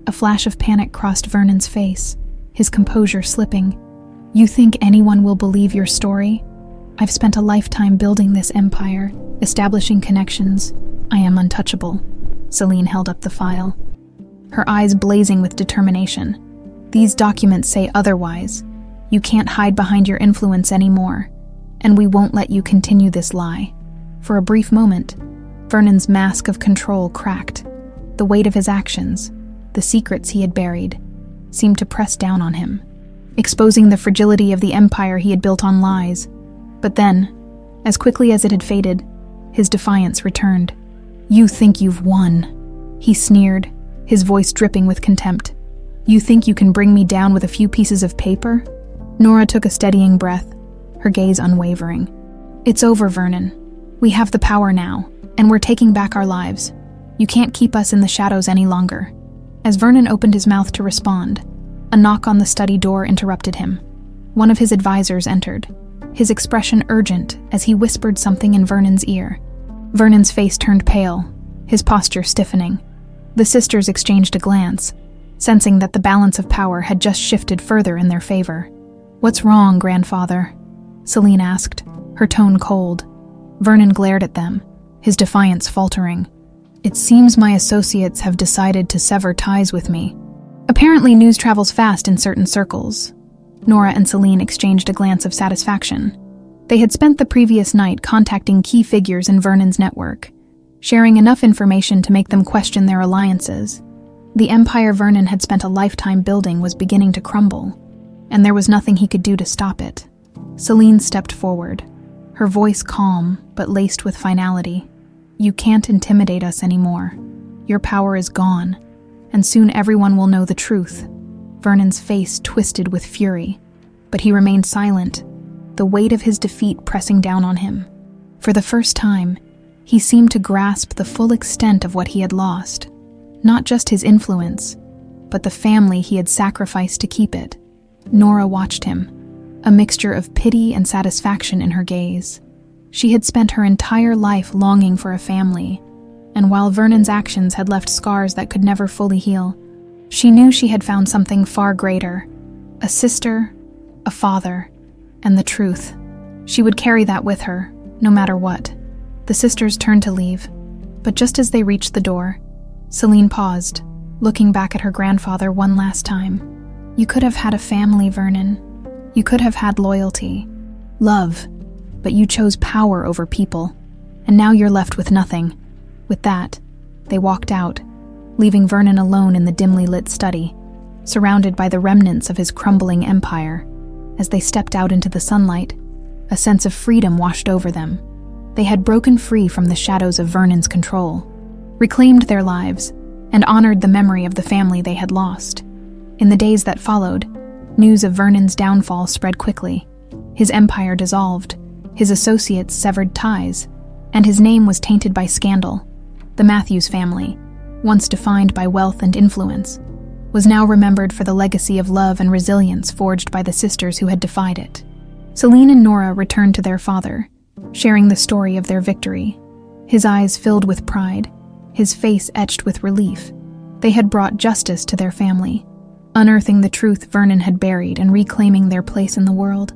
A flash of panic crossed Vernon's face, his composure slipping. "You think anyone will believe your story? I've spent a lifetime building this empire, establishing connections. I am untouchable." Celine held up the file, her eyes blazing with determination. These documents say otherwise. You can't hide behind your influence anymore, and we won't let you continue this lie." For a brief moment, Vernon's mask of control cracked. The weight of his actions, the secrets he had buried, seemed to press down on him, exposing the fragility of the empire he had built on lies. But then, as quickly as it had faded, his defiance returned. "You think you've won," he sneered, his voice dripping with contempt. "You think you can bring me down with a few pieces of paper?" Nora took a steadying breath, her gaze unwavering. "It's over, Vernon. We have the power now, and we're taking back our lives. You can't keep us in the shadows any longer." As Vernon opened his mouth to respond, a knock on the study door interrupted him. One of his advisors entered, his expression urgent as he whispered something in Vernon's ear. Vernon's face turned pale, his posture stiffening. The sisters exchanged a glance, sensing that the balance of power had just shifted further in their favor. "What's wrong, grandfather?" Celine asked, her tone cold. Vernon glared at them, his defiance faltering. "It seems my associates have decided to sever ties with me." Apparently news travels fast in certain circles. Nora and Celine exchanged a glance of satisfaction. They had spent the previous night contacting key figures in Vernon's network, sharing enough information to make them question their alliances. The empire Vernon had spent a lifetime building was beginning to crumble, and there was nothing he could do to stop it. Celine stepped forward, her voice calm but laced with finality. "You can't intimidate us anymore. Your power is gone, and soon everyone will know the truth." Vernon's face twisted with fury, but he remained silent, the weight of his defeat pressing down on him. For the first time, he seemed to grasp the full extent of what he had lost. Not just his influence, but the family he had sacrificed to keep it. Nora watched him, a mixture of pity and satisfaction in her gaze. She had spent her entire life longing for a family, and while Vernon's actions had left scars that could never fully heal, she knew she had found something far greater: a sister, a father, and the truth. She would carry that with her, no matter what. The sisters turned to leave, but just as they reached the door, Celine paused, looking back at her grandfather one last time. "You could have had a family, Vernon. You could have had loyalty, love, but you chose power over people, and now you're left with nothing." With that, they walked out, leaving Vernon alone in the dimly lit study, surrounded by the remnants of his crumbling empire. As they stepped out into the sunlight, a sense of freedom washed over them. They had broken free from the shadows of Vernon's control, reclaimed their lives, and honored the memory of the family they had lost. In the days that followed, news of Vernon's downfall spread quickly. His empire dissolved, his associates severed ties, and his name was tainted by scandal. The Matthews family, once defined by wealth and influence, was now remembered for the legacy of love and resilience forged by the sisters who had defied it. Celine and Nora returned to their father, sharing the story of their victory. His eyes filled with pride, his face etched with relief. They had brought justice to their family, unearthing the truth Vernon had buried and reclaiming their place in the world.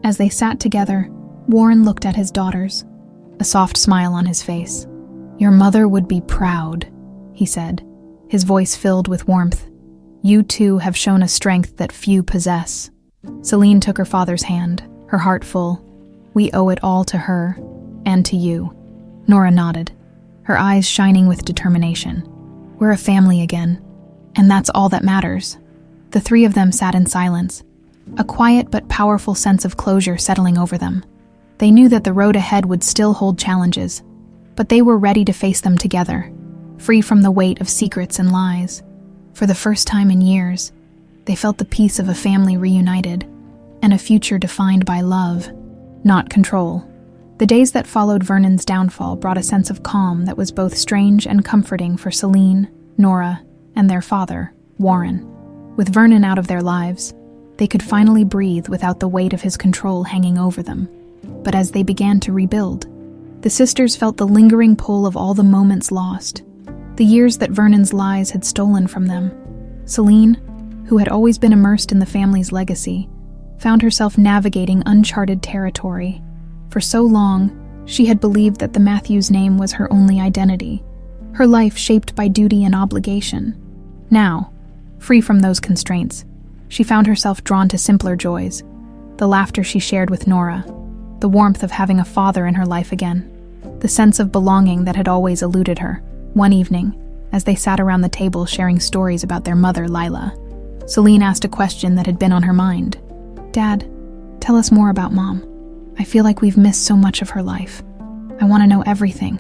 As they sat together, Warren looked at his daughters, a soft smile on his face. "Your mother would be proud," he said, his voice filled with warmth. "You two have shown a strength that few possess." Celine took her father's hand, her heart full. "We owe it all to her, and to you." Nora nodded, her eyes shining with determination. "We're a family again, and that's all that matters." The three of them sat in silence, a quiet but powerful sense of closure settling over them. They knew that the road ahead would still hold challenges, but they were ready to face them together, free from the weight of secrets and lies. For the first time in years, they felt the peace of a family reunited, and a future defined by love, not control. The days that followed Vernon's downfall brought a sense of calm that was both strange and comforting for Celine, Nora, and their father, Warren. With Vernon out of their lives, they could finally breathe without the weight of his control hanging over them. But as they began to rebuild, the sisters felt the lingering pull of all the moments lost, the years that Vernon's lies had stolen from them. Celine, who had always been immersed in the family's legacy, found herself navigating uncharted territory. For so long, she had believed that the Matthews name was her only identity, her life shaped by duty and obligation. Now, free from those constraints, She found herself drawn to simpler joys, the laughter she shared with Nora, the warmth of having a father in her life again, the sense of belonging that had always eluded her. One evening, as they sat around the table sharing stories about their mother, Lila, Celine asked a question that had been on her mind. "Dad, tell us more about Mom. I feel like we've missed so much of her life. I want to know everything,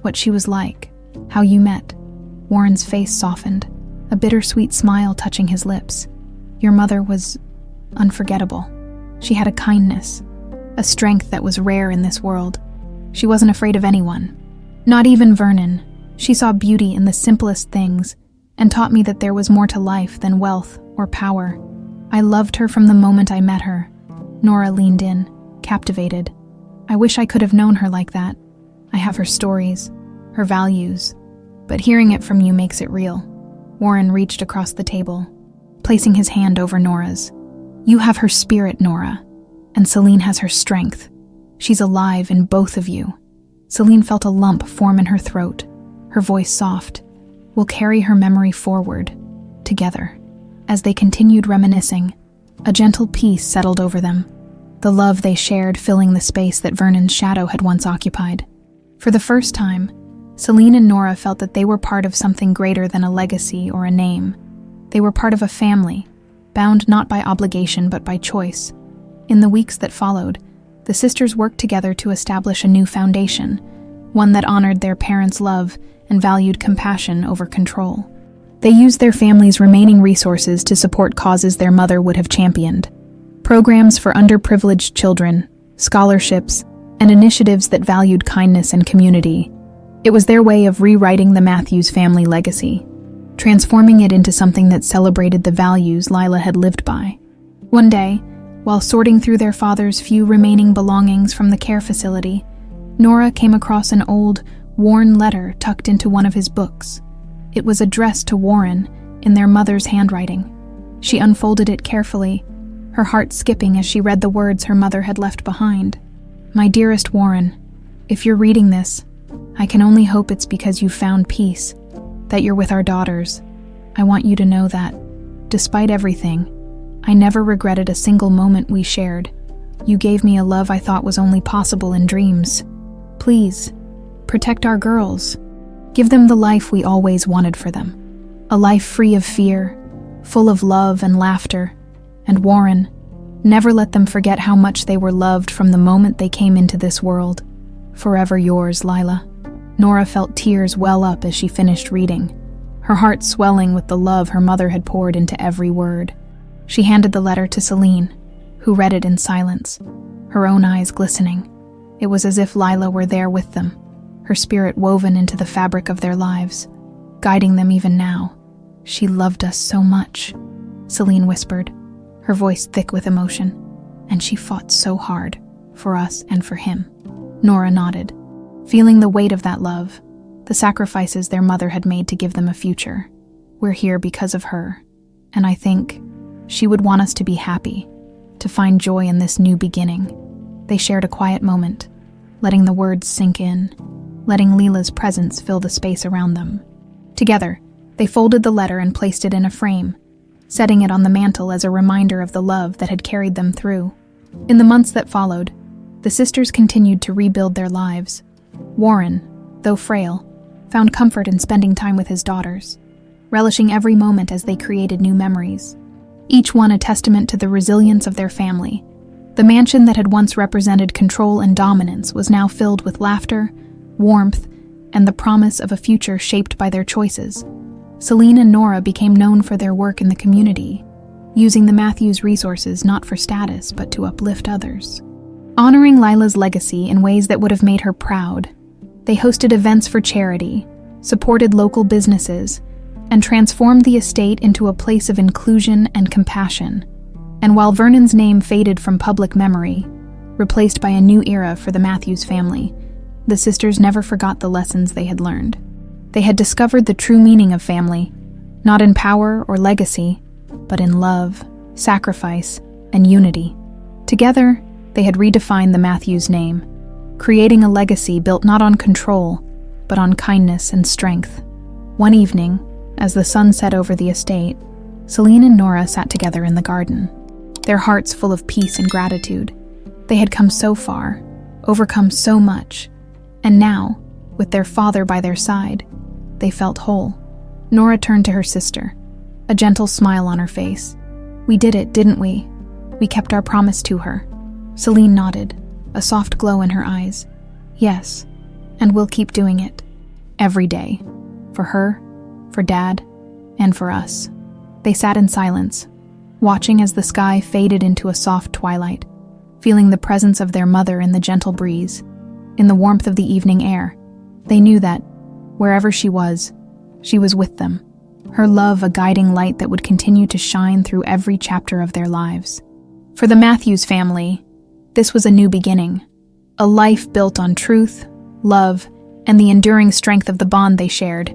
what she was like, how you met." Warren's face softened, a bittersweet smile touching his lips. "Your mother was unforgettable. She had a kindness, a strength that was rare in this world. She wasn't afraid of anyone, not even Vernon. She saw beauty in the simplest things and taught me that there was more to life than wealth or power. I loved her from the moment I met her." Nora leaned in, captivated. "I wish I could have known her like that. I have her stories, her values, but hearing it from you makes it real." Warren reached across the table, placing his hand over Nora's. "You have her spirit, Nora, and Celine has her strength. She's alive in both of you." Celine felt a lump form in her throat, her voice soft. "We'll carry her memory forward, together." As they continued reminiscing, a gentle peace settled over them, the love they shared filling the space that Vernon's shadow had once occupied. For the first time, Celine and Nora felt that they were part of something greater than a legacy or a name. They were part of a family, bound not by obligation but by choice. In the weeks that followed, the sisters worked together to establish a new foundation, one that honored their parents' love and valued compassion over control. They used their family's remaining resources to support causes their mother would have championed. Programs for underprivileged children, scholarships, and initiatives that valued kindness and community. It was their way of rewriting the Matthews family legacy, transforming it into something that celebrated the values Lila had lived by. One day, while sorting through their father's few remaining belongings from the care facility, Nora came across an old, worn letter tucked into one of his books. It was addressed to Warren in their mother's handwriting. She unfolded it carefully, her heart skipping as she read the words her mother had left behind. "My dearest Warren, if you're reading this, I can only hope it's because you've found peace, that you're with our daughters. I want you to know that, despite everything, I never regretted a single moment we shared. You gave me a love I thought was only possible in dreams. Please, protect our girls. Give them the life we always wanted for them. A life free of fear, full of love and laughter. And Warren, never let them forget how much they were loved from the moment they came into this world. Forever yours, Lila." Nora felt tears well up as she finished reading, her heart swelling with the love her mother had poured into every word. She handed the letter to Celine, who read it in silence, her own eyes glistening. It was as if Lila were there with them, her spirit woven into the fabric of their lives, guiding them even now. "She loved us so much," Celine whispered, her voice thick with emotion. "And she fought so hard, for us and for him." Nora nodded, feeling the weight of that love, the sacrifices their mother had made to give them a future. "We're here because of her, and I think she would want us to be happy, to find joy in this new beginning." They shared a quiet moment, letting the words sink in, letting Lila's presence fill the space around them. Together, they folded the letter and placed it in a frame, setting it on the mantel as a reminder of the love that had carried them through. In the months that followed, the sisters continued to rebuild their lives. Warren, though frail, found comfort in spending time with his daughters, relishing every moment as they created new memories, each one a testament to the resilience of their family. The mansion that had once represented control and dominance was now filled with laughter, warmth, and the promise of a future shaped by their choices. Celine and Nora became known for their work in the community, using the Matthews resources not for status but to uplift others. Honoring Lila's legacy in ways that would have made her proud, they hosted events for charity, supported local businesses, and transformed the estate into a place of inclusion and compassion. And while Vernon's name faded from public memory, replaced by a new era for the Matthews family, the sisters never forgot the lessons they had learned. They had discovered the true meaning of family, not in power or legacy, but in love, sacrifice, and unity. Together, they had redefined the Matthews name, creating a legacy built not on control, but on kindness and strength. One evening, as the sun set over the estate, Celine and Nora sat together in the garden, their hearts full of peace and gratitude. They had come so far, overcome so much, and now, with their father by their side, they felt whole. Nora turned to her sister, a gentle smile on her face. "We did it, didn't we? We kept our promise to her." Celine nodded, a soft glow in her eyes. "Yes, and we'll keep doing it. Every day. For her, for Dad, and for us." They sat in silence, watching as the sky faded into a soft twilight, feeling the presence of their mother in the gentle breeze, in the warmth of the evening air. They knew that, wherever she was with them, her love a guiding light that would continue to shine through every chapter of their lives. For the Matthews family, this was a new beginning, a life built on truth, love, and the enduring strength of the bond they shared.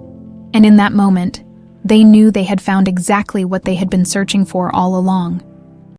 And in that moment, they knew they had found exactly what they had been searching for all along.